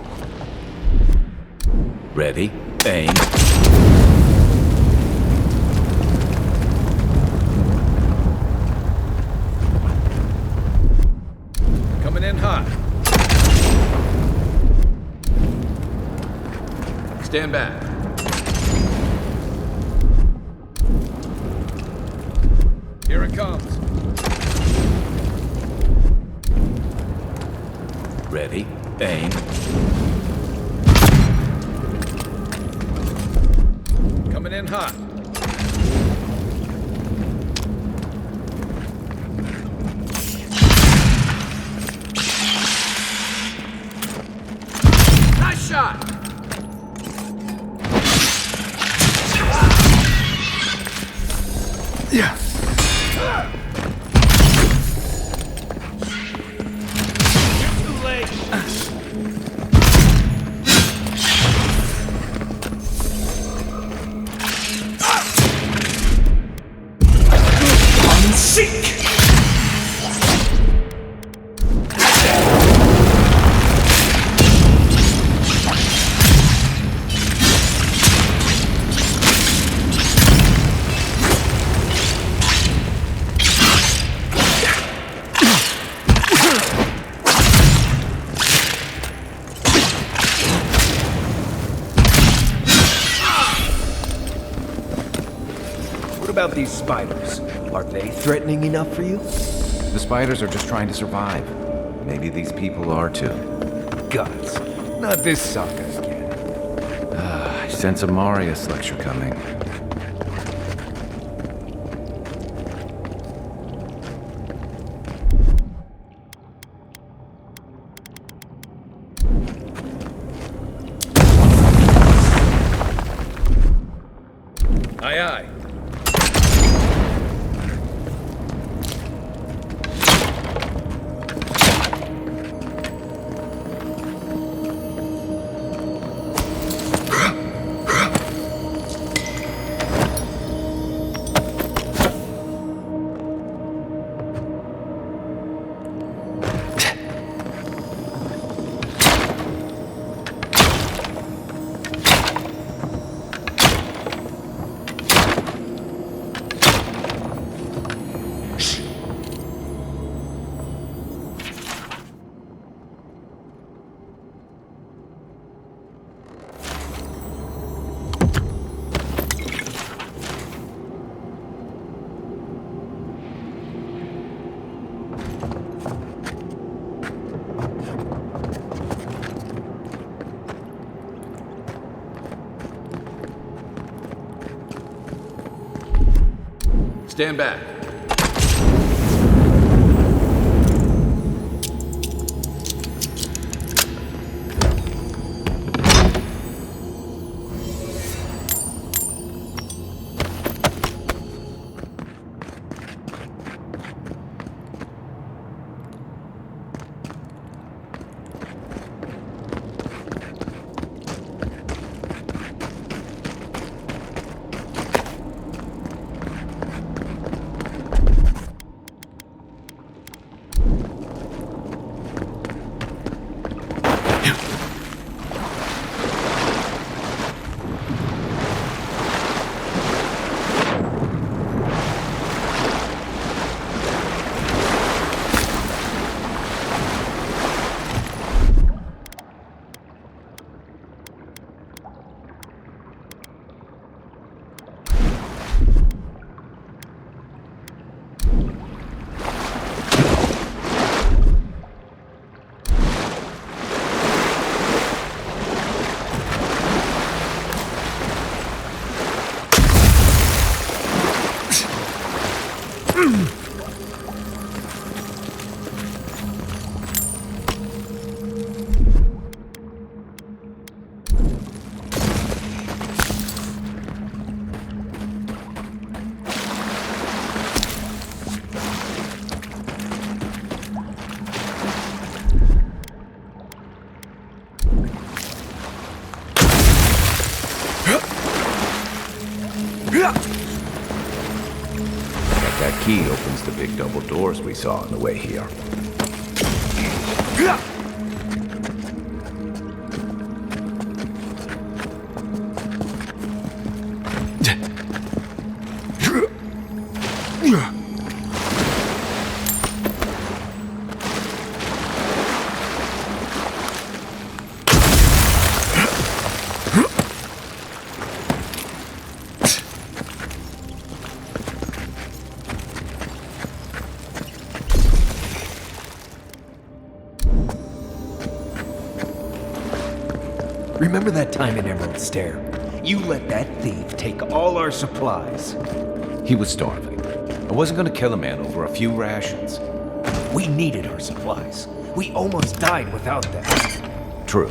Ready? Aim. Coming in hot. Stand back. Here it comes. Ready, aim. Coming in hot. Nice shot! Yeah. Too late. Unseek! What about these spiders? Are they threatening enough for you? The spiders are just trying to survive. Maybe these people are too. Guts. Not this sucker again. I sense a Marius lecture coming. Aye, aye. Stand back. That key opens the big double doors we saw on the way here. Remember that time in Emerald Stair? You let that thief take all our supplies. He was starving. I wasn't gonna kill a man over a few rations. We needed our supplies. We almost died without them. True.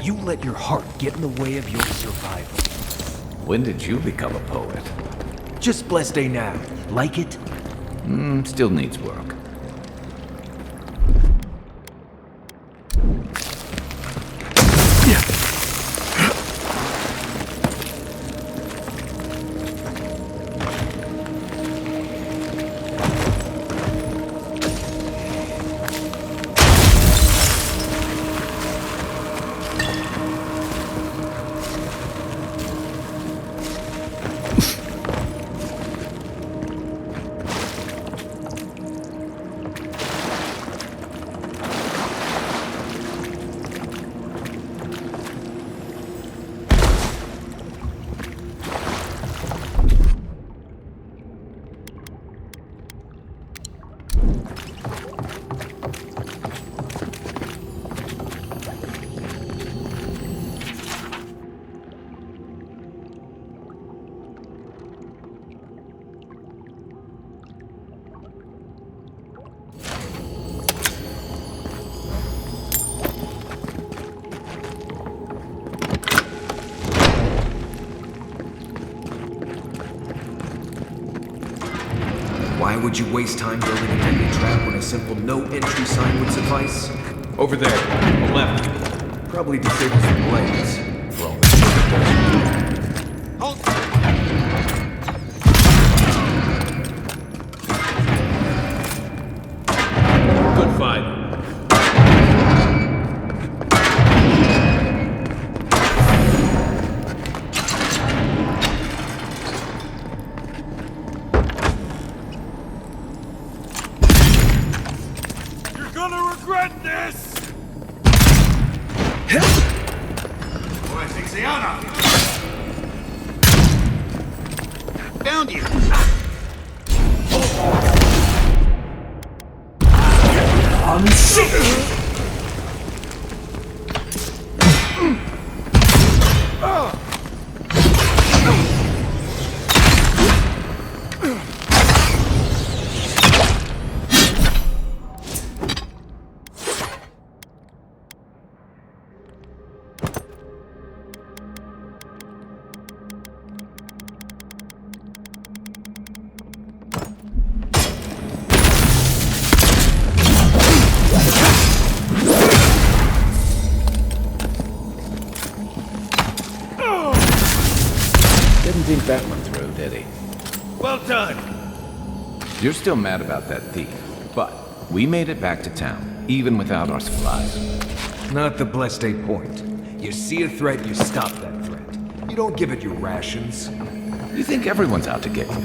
You let your heart get in the way of your survival. When did you become a poet? Just blessed day now. Like it? Still needs work. Why would you waste time building a deadly trap when a simple no-entry sign would suffice? Over there, on the left. Probably disables the blades. For all the shit it does. Hold! Good fight. Found you! I'm sick! Didn't think that one through, did he? Well done! You're still mad about that thief, but we made it back to town, even without our supplies. Not the blessed day point. You see a threat, you stop that threat. You don't give it your rations. You think everyone's out to get you.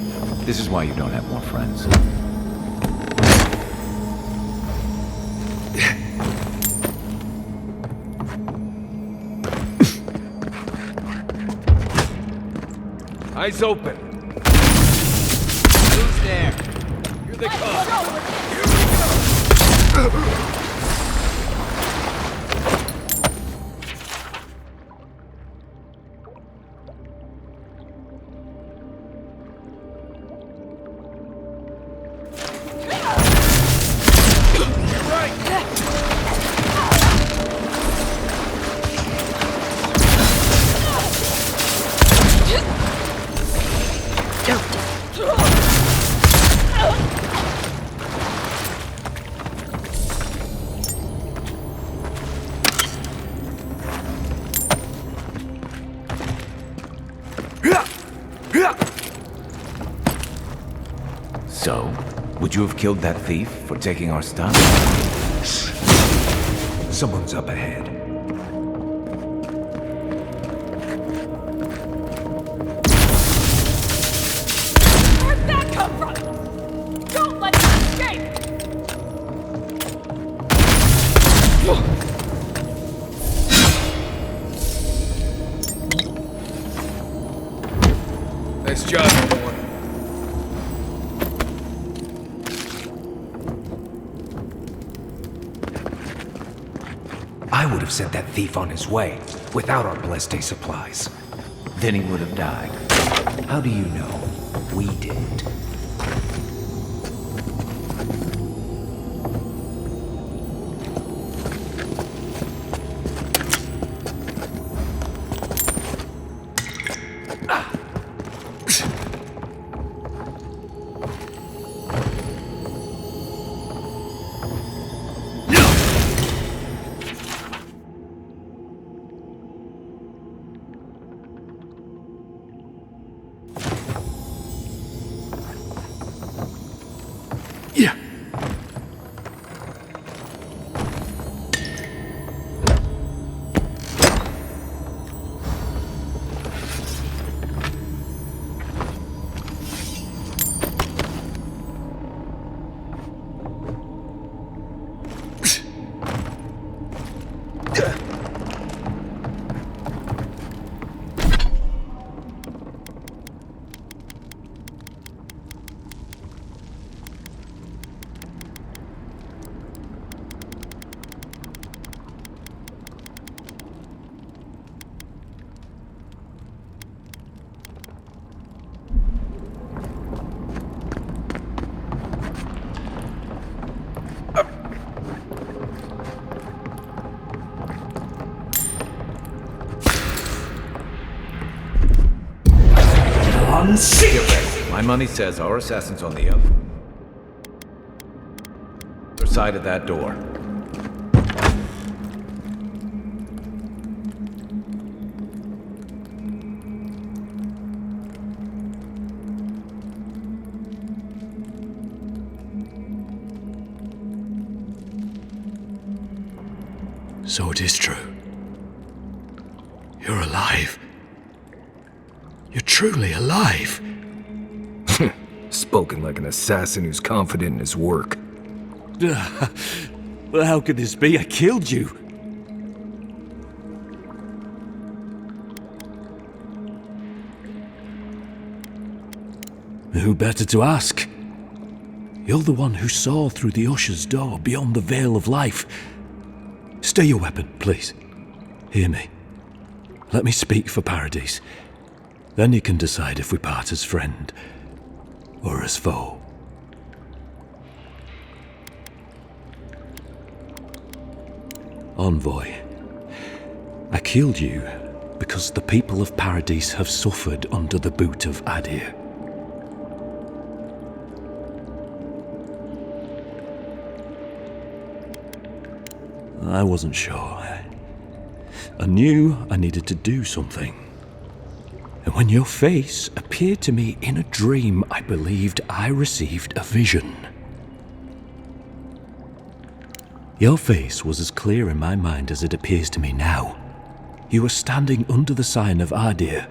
This is why you don't have more friends. Eyes open. Who's there? Here they come. So, would you have killed that thief for taking our stuff? Someone's up ahead. Where'd that come from? Don't let him escape! Nice job, everyone. I would have sent that thief on his way. without our blessed day supplies. Then he would have died. How do you know? We didn't. My money says our assassin's on the other side of that door. So it is true. You're alive. You're truly alive. Spoken like an assassin who's confident in his work. Well, how could this be? I killed you. Who better to ask? You're the one who saw through the usher's door beyond the veil of life. Stay your weapon, please. Hear me. Let me speak for Paradise. Then you can decide if we part as friend or as foe. Envoy, I killed you because the people of Paradise have suffered under the boot of Adir. I wasn't sure. I knew I needed to do something. And when your face appeared to me in a dream, I believed I received a vision. Your face was as clear in my mind as it appears to me now. You were standing under the sign of Adir.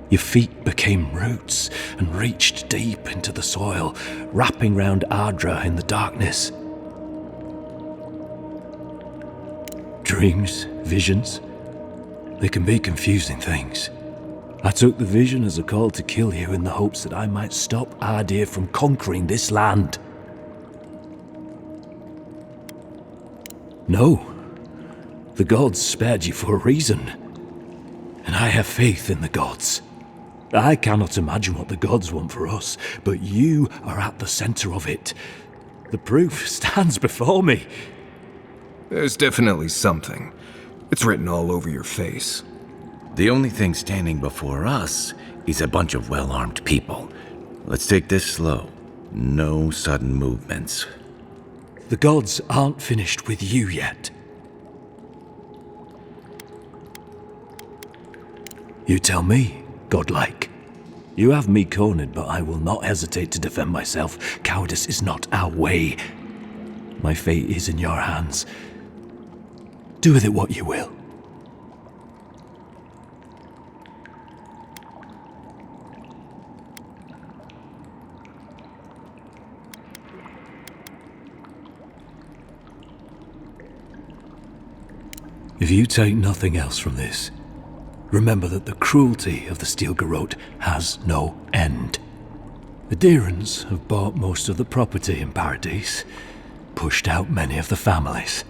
Your feet became roots and reached deep into the soil, wrapping round Ardra in the darkness. Dreams, visions, they can be confusing things. I took the vision as a call to kill you in the hopes that I might stop Adir from conquering this land. No, the gods spared you for a reason, and I have faith in the gods. I cannot imagine what the gods want for us, but you are at the center of it. The proof stands before me. There's definitely something. It's written all over your face. The only thing standing before us is a bunch of well-armed people. Let's take this slow. No sudden movements. The gods aren't finished with you yet. You tell me, godlike. You have me cornered, but I will not hesitate to defend myself. Cowardice is not our way. My fate is in your hands. Do with it what you will. If you take nothing else from this, remember that the cruelty of the Steel Garrote has no end. The Deerans have bought most of the property in Paradise, pushed out many of the families.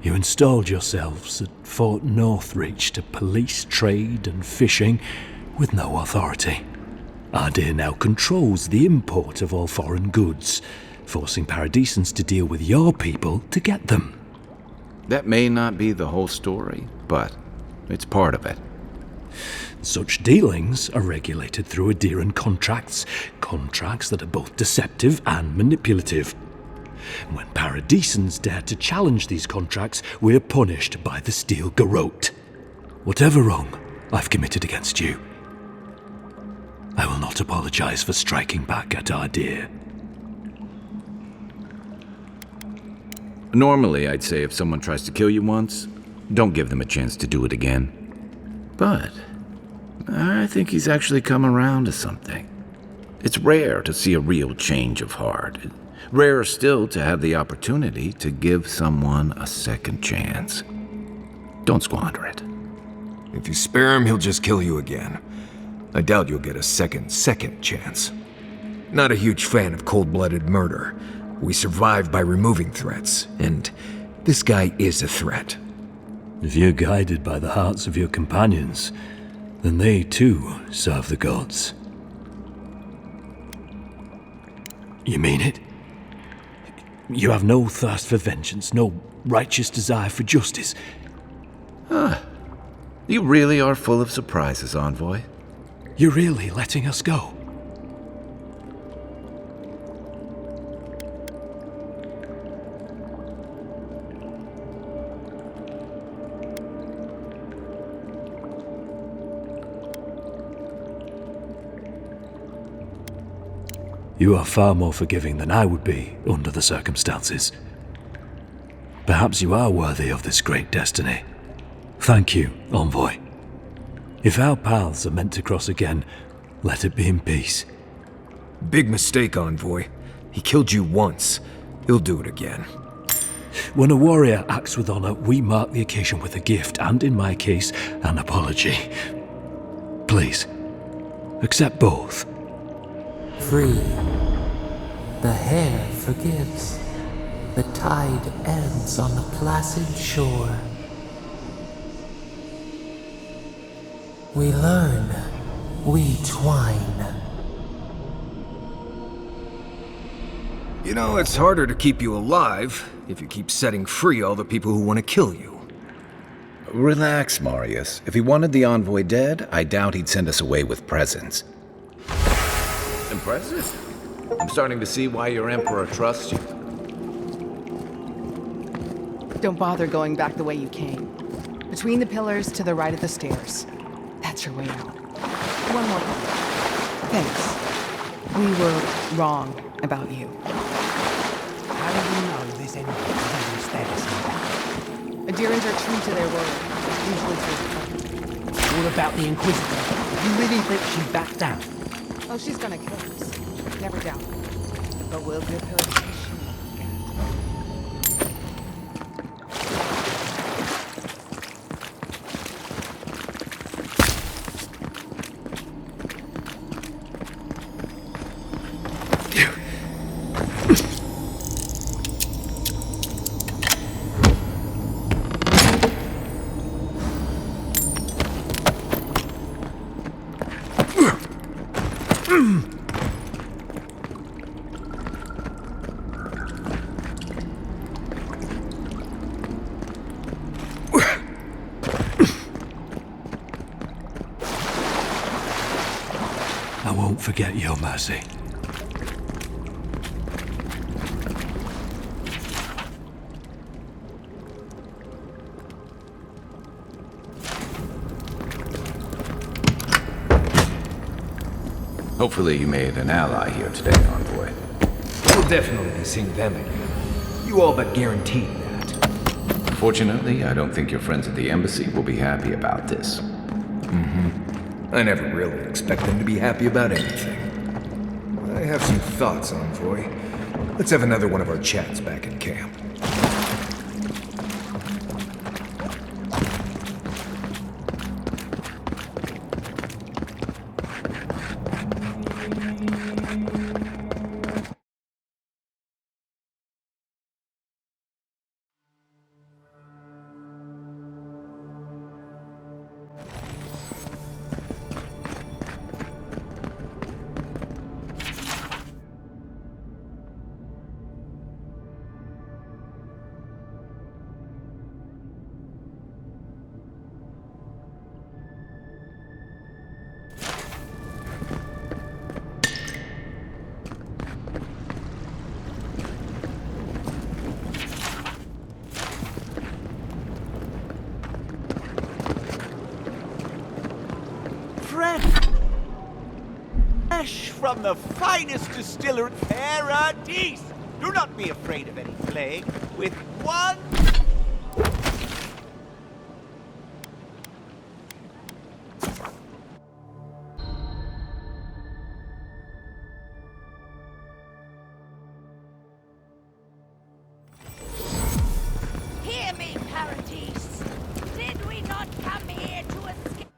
You installed yourselves at Fort Northreach to police trade and fishing with no authority. Ardea now controls the import of all foreign goods, forcing Paradisans to deal with your people to get them. That may not be the whole story, but it's part of it. Such dealings are regulated through Adiran contracts that are both deceptive and manipulative. When Paradisans dare to challenge these contracts, we're punished by the Steel Garrote. Whatever wrong I've committed against you, I will not apologize for striking back at Ardea. Normally, I'd say if someone tries to kill you once, don't give them a chance to do it again. But I think he's actually come around to something. It's rare to see a real change of heart. Rarer still to have the opportunity to give someone a second chance. Don't squander it. If you spare him, he'll just kill you again. I doubt you'll get a second chance. Not a huge fan of cold-blooded murder. We survive by removing threats, and this guy is a threat. If you're guided by the hearts of your companions, then they too serve the gods. You mean it? You have no thirst for vengeance, no righteous desire for justice. You really are full of surprises, Envoy. You're really letting us go? You are far more forgiving than I would be under the circumstances. Perhaps you are worthy of this great destiny. Thank you, Envoy. If our paths are meant to cross again, let it be in peace. Big mistake, Envoy. He killed you once. He'll do it again. When a warrior acts with honor, we mark the occasion with a gift, and in my case, an apology. Please, accept both. Free. The hair forgives. The tide ends on the placid shore. We learn. We twine. You know, it's harder to keep you alive if you keep setting free all the people who want to kill you. Relax, Marius. If he wanted the Envoy dead, I doubt he'd send us away with presents. Impressive. I'm starting to see why your Emperor trusts you. Don't bother going back the way you came. Between the pillars to the right of the stairs. That's your way out. One more thing. Thanks. We were wrong about you. How do you know this Emperor status Adirans are true to their word. Usually truthful. all about the Inquisitor? You really think she'd back down? Oh, she's gonna kill us. Never doubt it. But we'll give her a chance. I won't forget your mercy. Hopefully you made an ally here today, Envoy. We'll definitely be seeing them again. You all but guaranteed that. Unfortunately, I don't think your friends at the embassy will be happy about this. I never really expect them to be happy about anything. I have some thoughts, Envoy. Let's have another one of our chats back in camp. from the finest distillery. Paradise! Do not be afraid of any plague. With one... Hear me, Paradise. Did we not come here to escape?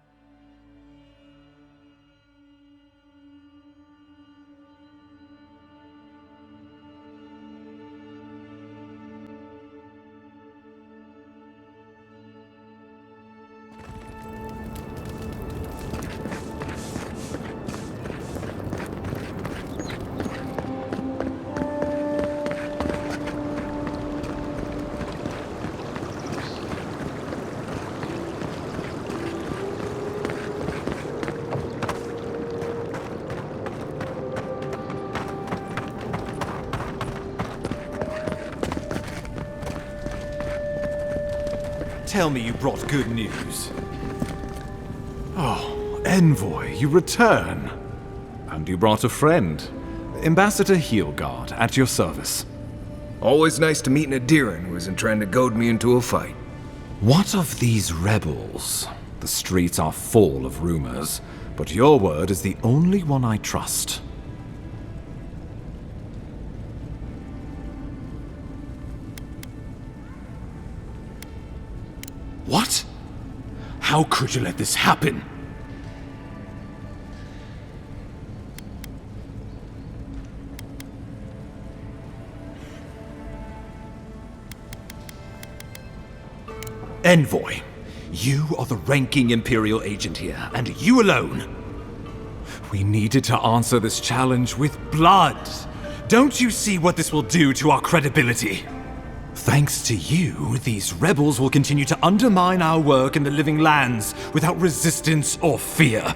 Tell me you brought good news. Oh, Envoy, you return. And you brought a friend. Ambassador Heelguard, at your service. Always nice to meet an Adiran who isn't trying to goad me into a fight. What of these rebels? The streets are full of rumors, but your word is the only one I trust. What? How could you let this happen? Envoy, you are the ranking Imperial agent here, and you alone. We needed to answer this challenge with blood. Don't you see what this will do to our credibility? Thanks to you, these rebels will continue to undermine our work in the Living Lands without resistance or fear.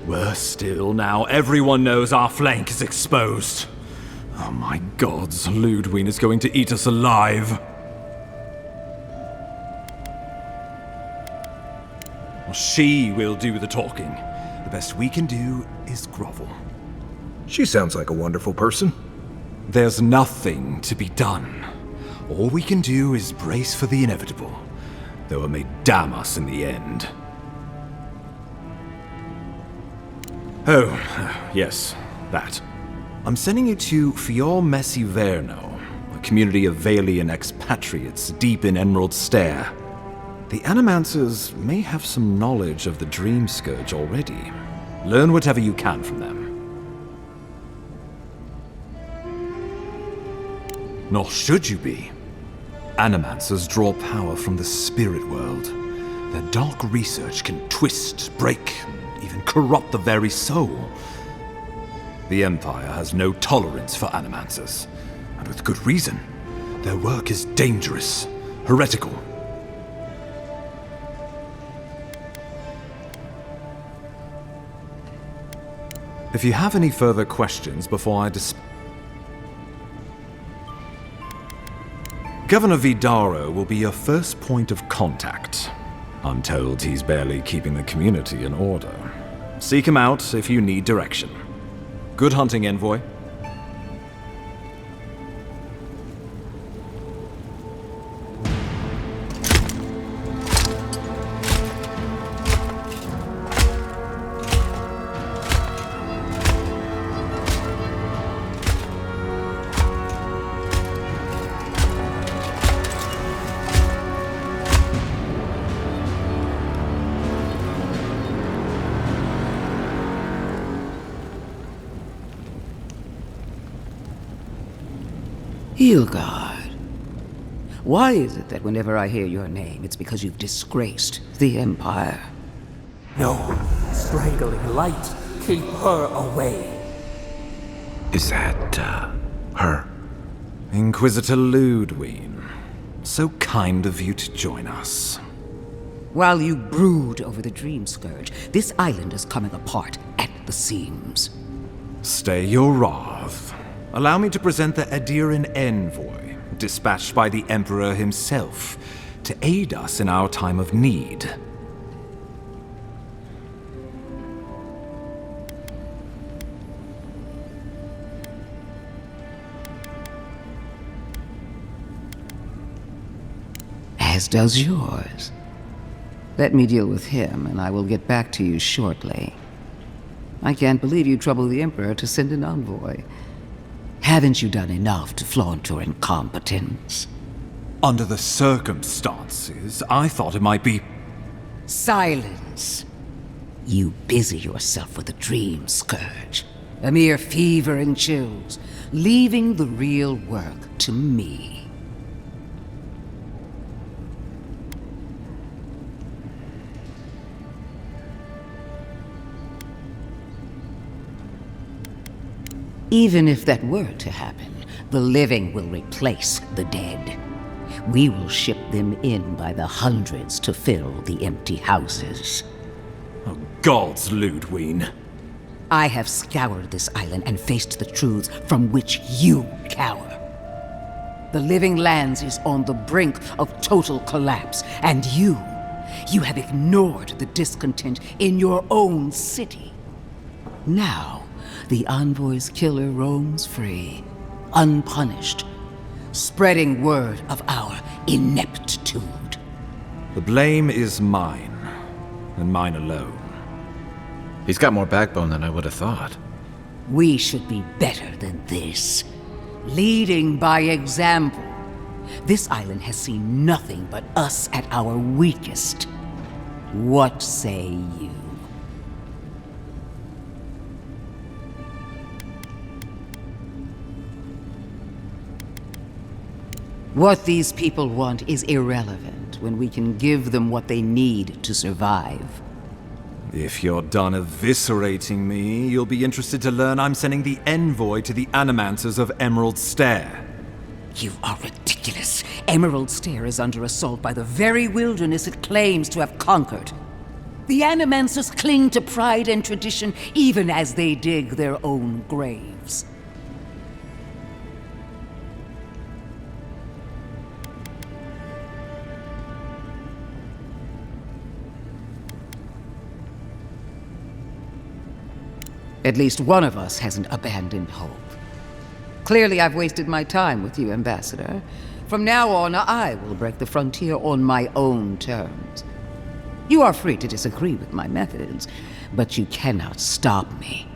Worse still, now everyone knows our flank is exposed. Oh my gods, Ludwig is going to eat us alive. Well, she will do the talking. The best we can do is grovel. She sounds like a wonderful person. There's nothing to be done. All we can do is brace for the inevitable, though it may damn us in the end. Oh, yes, that. I'm sending you to Fior Messi Verno, a community of Valian expatriates deep in Emerald Stair. The Animancers may have some knowledge of the Dream Scourge already. Learn whatever you can from them. Nor should you be. Animancers draw power from the spirit world. Their dark research can twist, break, and even corrupt the very soul. The Empire has no tolerance for Animancers, and with good reason. Their work is dangerous, heretical. If you have any further questions before I Governor Vidaro will be your first point of contact. I'm told he's barely keeping the community in order. Seek him out if you need direction. Good hunting, Envoy. Heelguard. Why is it that whenever I hear your name, it's because you've disgraced the Empire? No, strangling light. Keep her away. Is that, her? Inquisitor Ludwig. So kind of you to join us. While you brood over the Dream Scourge, this island is coming apart at the seams. Stay your wrath. Allow me to present the Adiran Envoy, dispatched by the Emperor himself, to aid us in our time of need. as does yours. Let me deal with him, and I will get back to you shortly. I can't believe you troubled the Emperor to send an envoy. Haven't you done enough to flaunt your incompetence? Under the circumstances, I thought it might be... Silence! You busy yourself with a dream scourge, a mere fever and chills, leaving the real work to me. Even if that were to happen, the living will replace the dead. We will ship them in by the hundreds to fill the empty houses. Oh, gods, Ludwig. I have scoured this island and faced the truths from which you cower. The Living Lands is on the brink of total collapse, and you have ignored the discontent in your own city. Now, the Envoy's killer roams free, unpunished, spreading word of our ineptitude. The blame is mine, and mine alone. He's got more backbone than I would have thought. We should be better than this. Leading by example. This island has seen nothing but us at our weakest. What say you? What these people want is irrelevant when we can give them what they need to survive. If you're done eviscerating me, you'll be interested to learn I'm sending the envoy to the Animancers of Emerald Stair. You are ridiculous. Emerald Stair is under assault by the very wilderness it claims to have conquered. The Animancers cling to pride and tradition even as they dig their own graves. At least one of us hasn't abandoned hope. Clearly, I've wasted my time with you, Ambassador. From now on, I will break the frontier on my own terms. You are free to disagree with my methods, but you cannot stop me.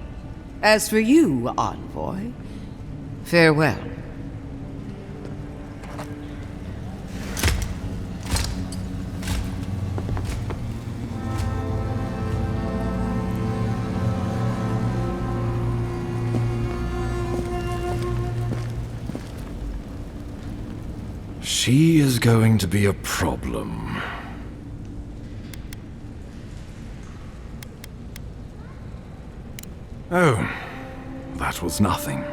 As for you, Envoy, farewell. She is going to be a problem. Oh, that was nothing.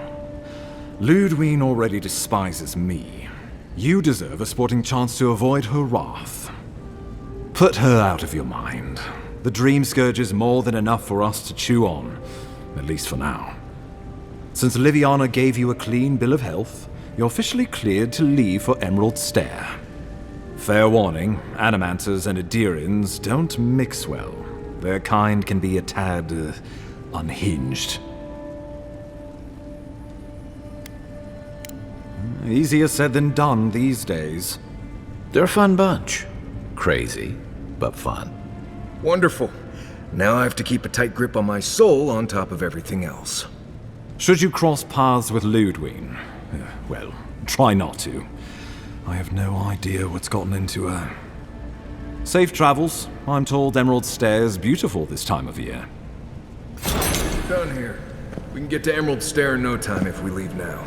Ludwig already despises me. You deserve a sporting chance to avoid her wrath. Put her out of your mind. The Dream Scourge is more than enough for us to chew on, at least for now. Since Liviana gave you a clean bill of health, you're officially cleared to leave for Emerald Stair. Fair warning, Animancers and Adirians don't mix well. Their kind can be a tad unhinged. Easier said than done these days. They're a fun bunch. Crazy, but fun. Wonderful. Now I have to keep a tight grip on my soul on top of everything else. Should you cross paths with Ludwig, well, try not to. I have no idea what's gotten into her. Safe travels. I'm told Emerald Stair is beautiful this time of year. Done here. We can get to Emerald Stair in no time if we leave now.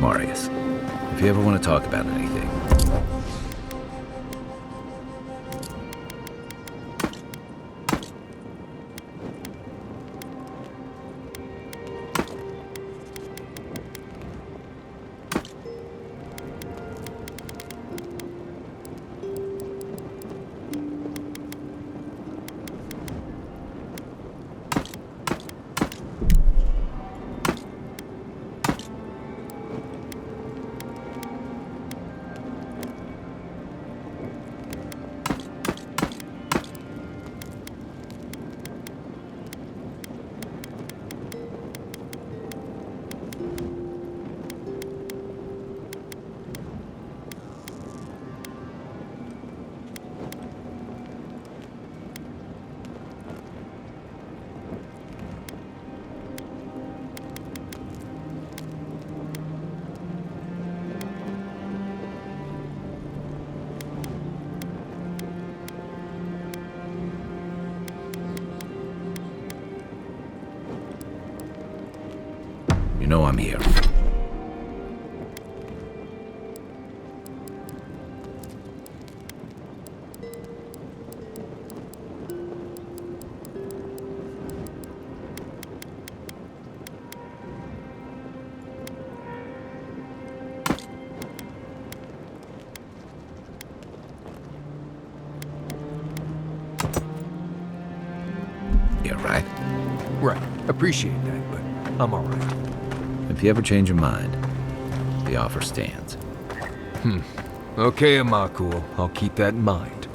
Marius, if you ever want to talk about anything, you know I'm here. Yeah, right? Right. Appreciate that, but I'm alright. If you ever change your mind, the offer stands. Okay, Amakul. I'll keep that in mind.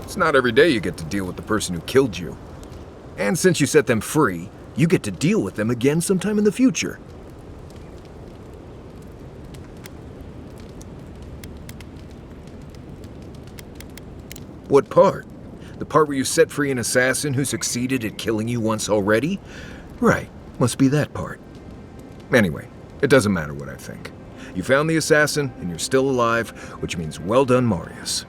It's not every day you get to deal with the person who killed you. And since you set them free, you get to deal with them again sometime in the future. What part? The part where you set free an assassin who succeeded at killing you once already? Right, must be that part. Anyway, it doesn't matter what I think. You found the assassin, and you're still alive, which means well done, Marius.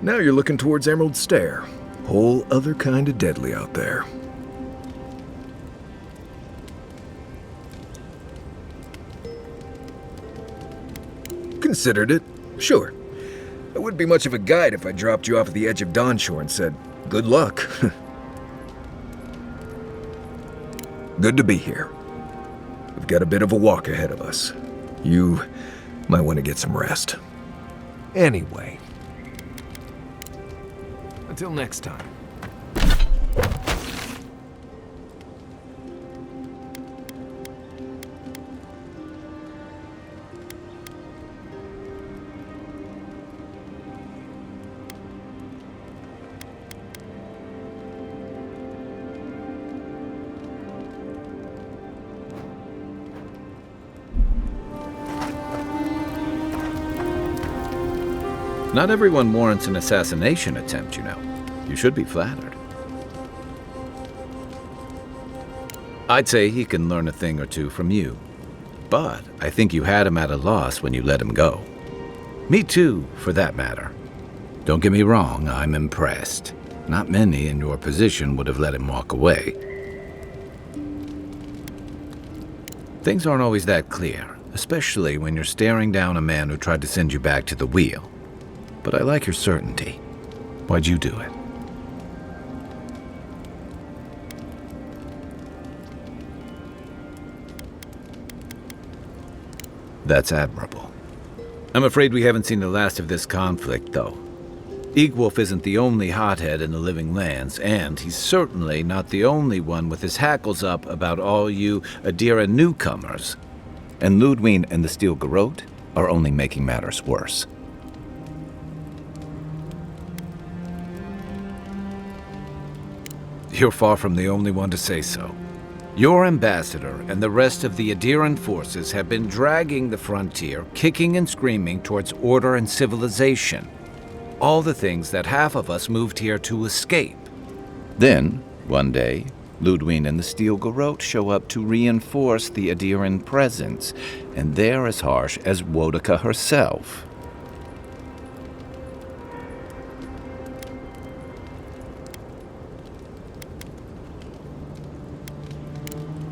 Now you're looking towards Emerald Stair. Whole other kind of deadly out there. Considered it, sure. I wouldn't be much of a guide if I dropped you off at the edge of Dawnshore and said, good luck. Good to be here. We've got a bit of a walk ahead of us. You might want to get some rest. Anyway. Until next time. Not everyone warrants an assassination attempt, you know. You should be flattered. I'd say he can learn a thing or two from you. But I think you had him at a loss when you let him go. Me too, for that matter. Don't get me wrong, I'm impressed. Not many in your position would have let him walk away. Things aren't always that clear, especially when you're staring down a man who tried to send you back to the wheel. But I like your certainty. Why'd you do it? That's admirable. I'm afraid we haven't seen the last of this conflict, though. Eagwolf isn't the only hothead in the Living Lands, and he's certainly not the only one with his hackles up about all you Adira newcomers. And Ludwig and the Steel Garrote are only making matters worse. You're far from the only one to say so. Your ambassador and the rest of the Adiran forces have been dragging the frontier, kicking and screaming towards order and civilization. All the things that half of us moved here to escape. Then, one day, Ludwig and the Steel Garrote show up to reinforce the Adiran presence, and they're as harsh as Woedica herself.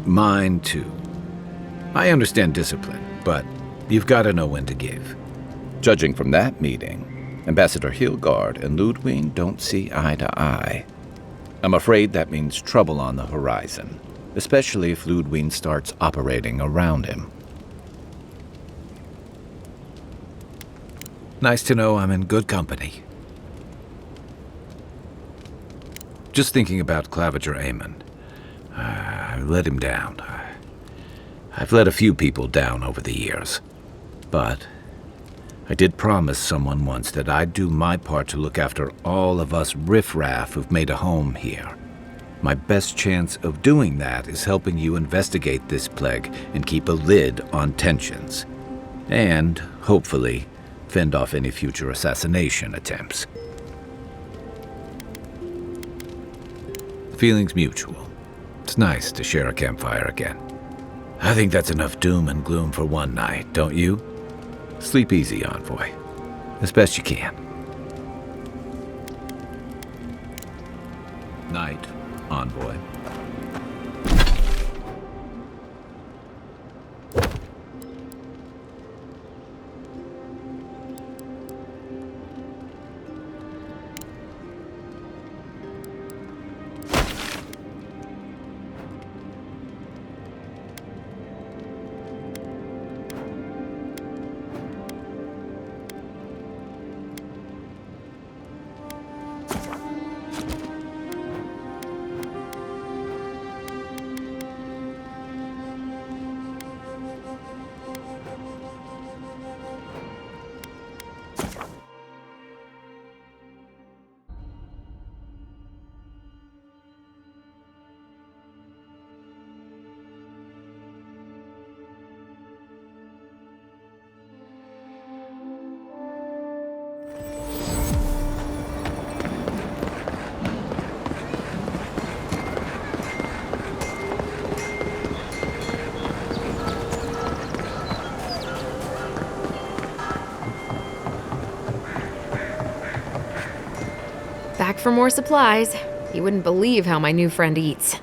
Mine too. I understand discipline, but you've got to know when to give. Judging from that meeting, Ambassador Hilgard and Ludwig don't see eye to eye. I'm afraid that means trouble on the horizon, especially if Ludwig starts operating around him. Nice to know I'm in good company. Just thinking about Claviger Amon. I let him down. I've let a few people down over the years, but I did promise someone once that I'd do my part to look after all of us riffraff who've made a home here. My best chance of doing that is helping you investigate this plague and keep a lid on tensions. And, hopefully, fend off any future assassination attempts. The feeling's mutual. It's nice to share a campfire again. I think that's enough doom and gloom for one night, don't you? Sleep easy, Envoy. As best you can. Night, Envoy. Back for more supplies. You wouldn't believe how my new friend eats.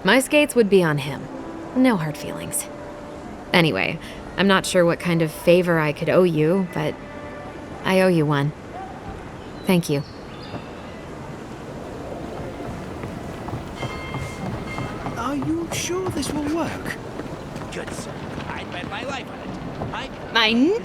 My skates would be on him. No hard feelings. Anyway, I'm not sure what kind of favor I could owe you, but I owe you one. Thank you. Are you sure this will work? Good sir. I'd bet my life on it. Mine?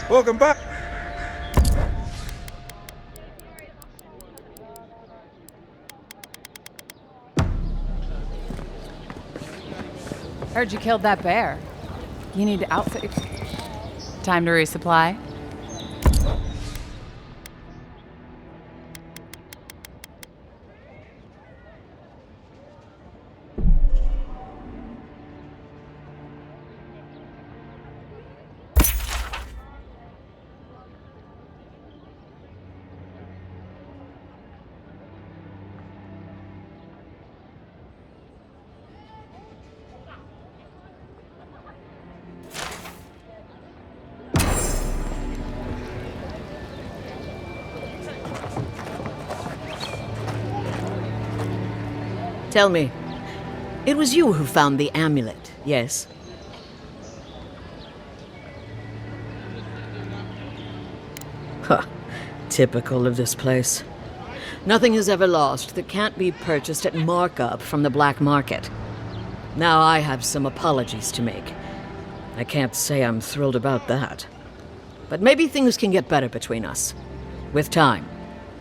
Welcome back. Heard you killed that bear. You need to outfit. Time to resupply? Tell me, it was you who found the amulet, yes? Huh. Typical of this place. Nothing is ever lost that can't be purchased at markup from the black market. Now I have some apologies to make. I can't say I'm thrilled about that. But maybe things can get better between us. With time.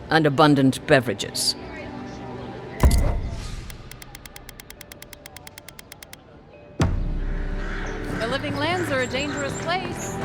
and abundant beverages. The living lands are a dangerous place.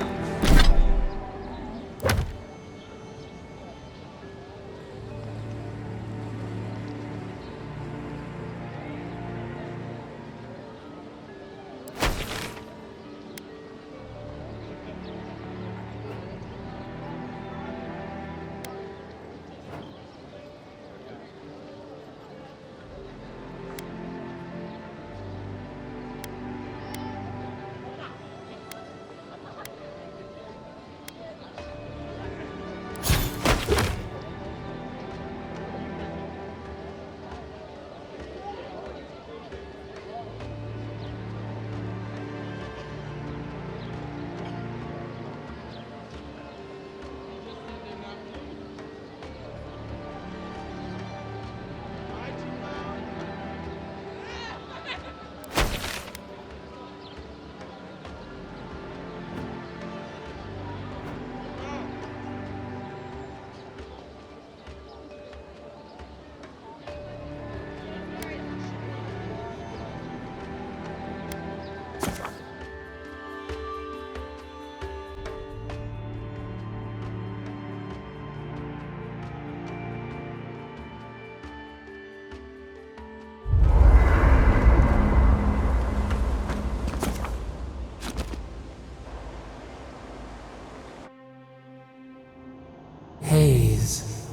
Haze,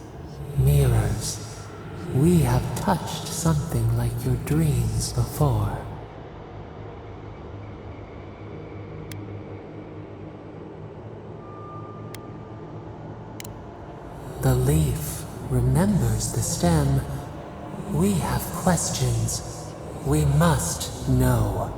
mirrors, we have touched something like your dreams before. The leaf remembers the stem. We have questions. We must know.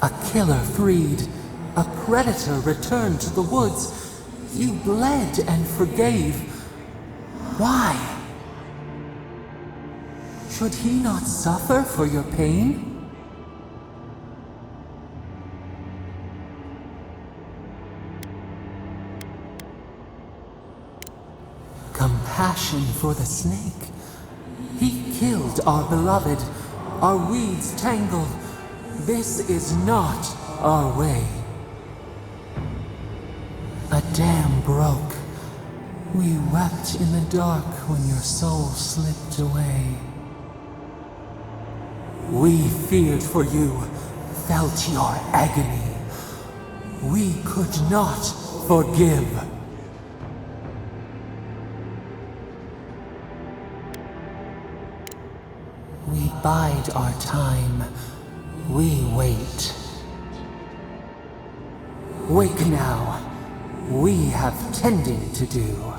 A killer freed. A predator returned to the woods. You bled and forgave. Why? Should he not suffer for your pain? Compassion for the snake. He killed our beloved. Our weeds tangled. This is not our way. A dam broke. We wept in the dark when your soul slipped away. We feared for you, felt your agony. We could not forgive. We bide our time. We wait. Wake now. We have tending to do.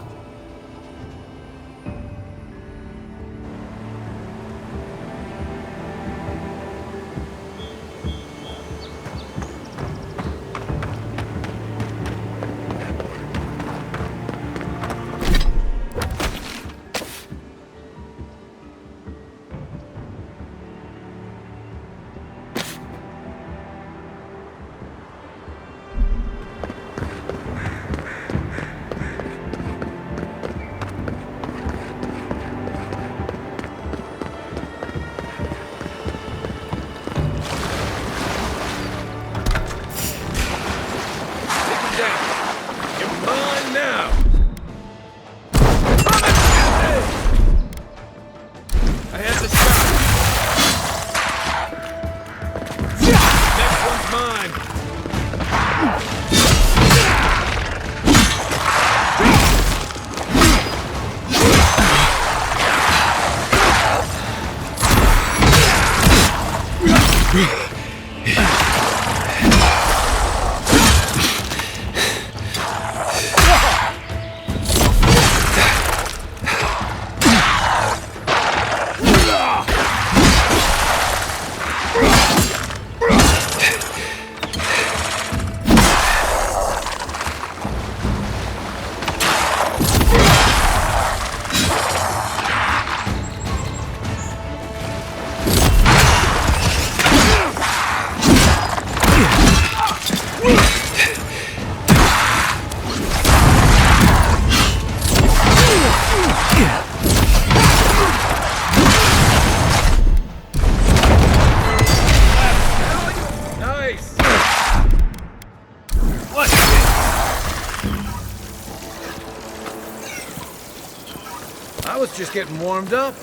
just getting warmed up.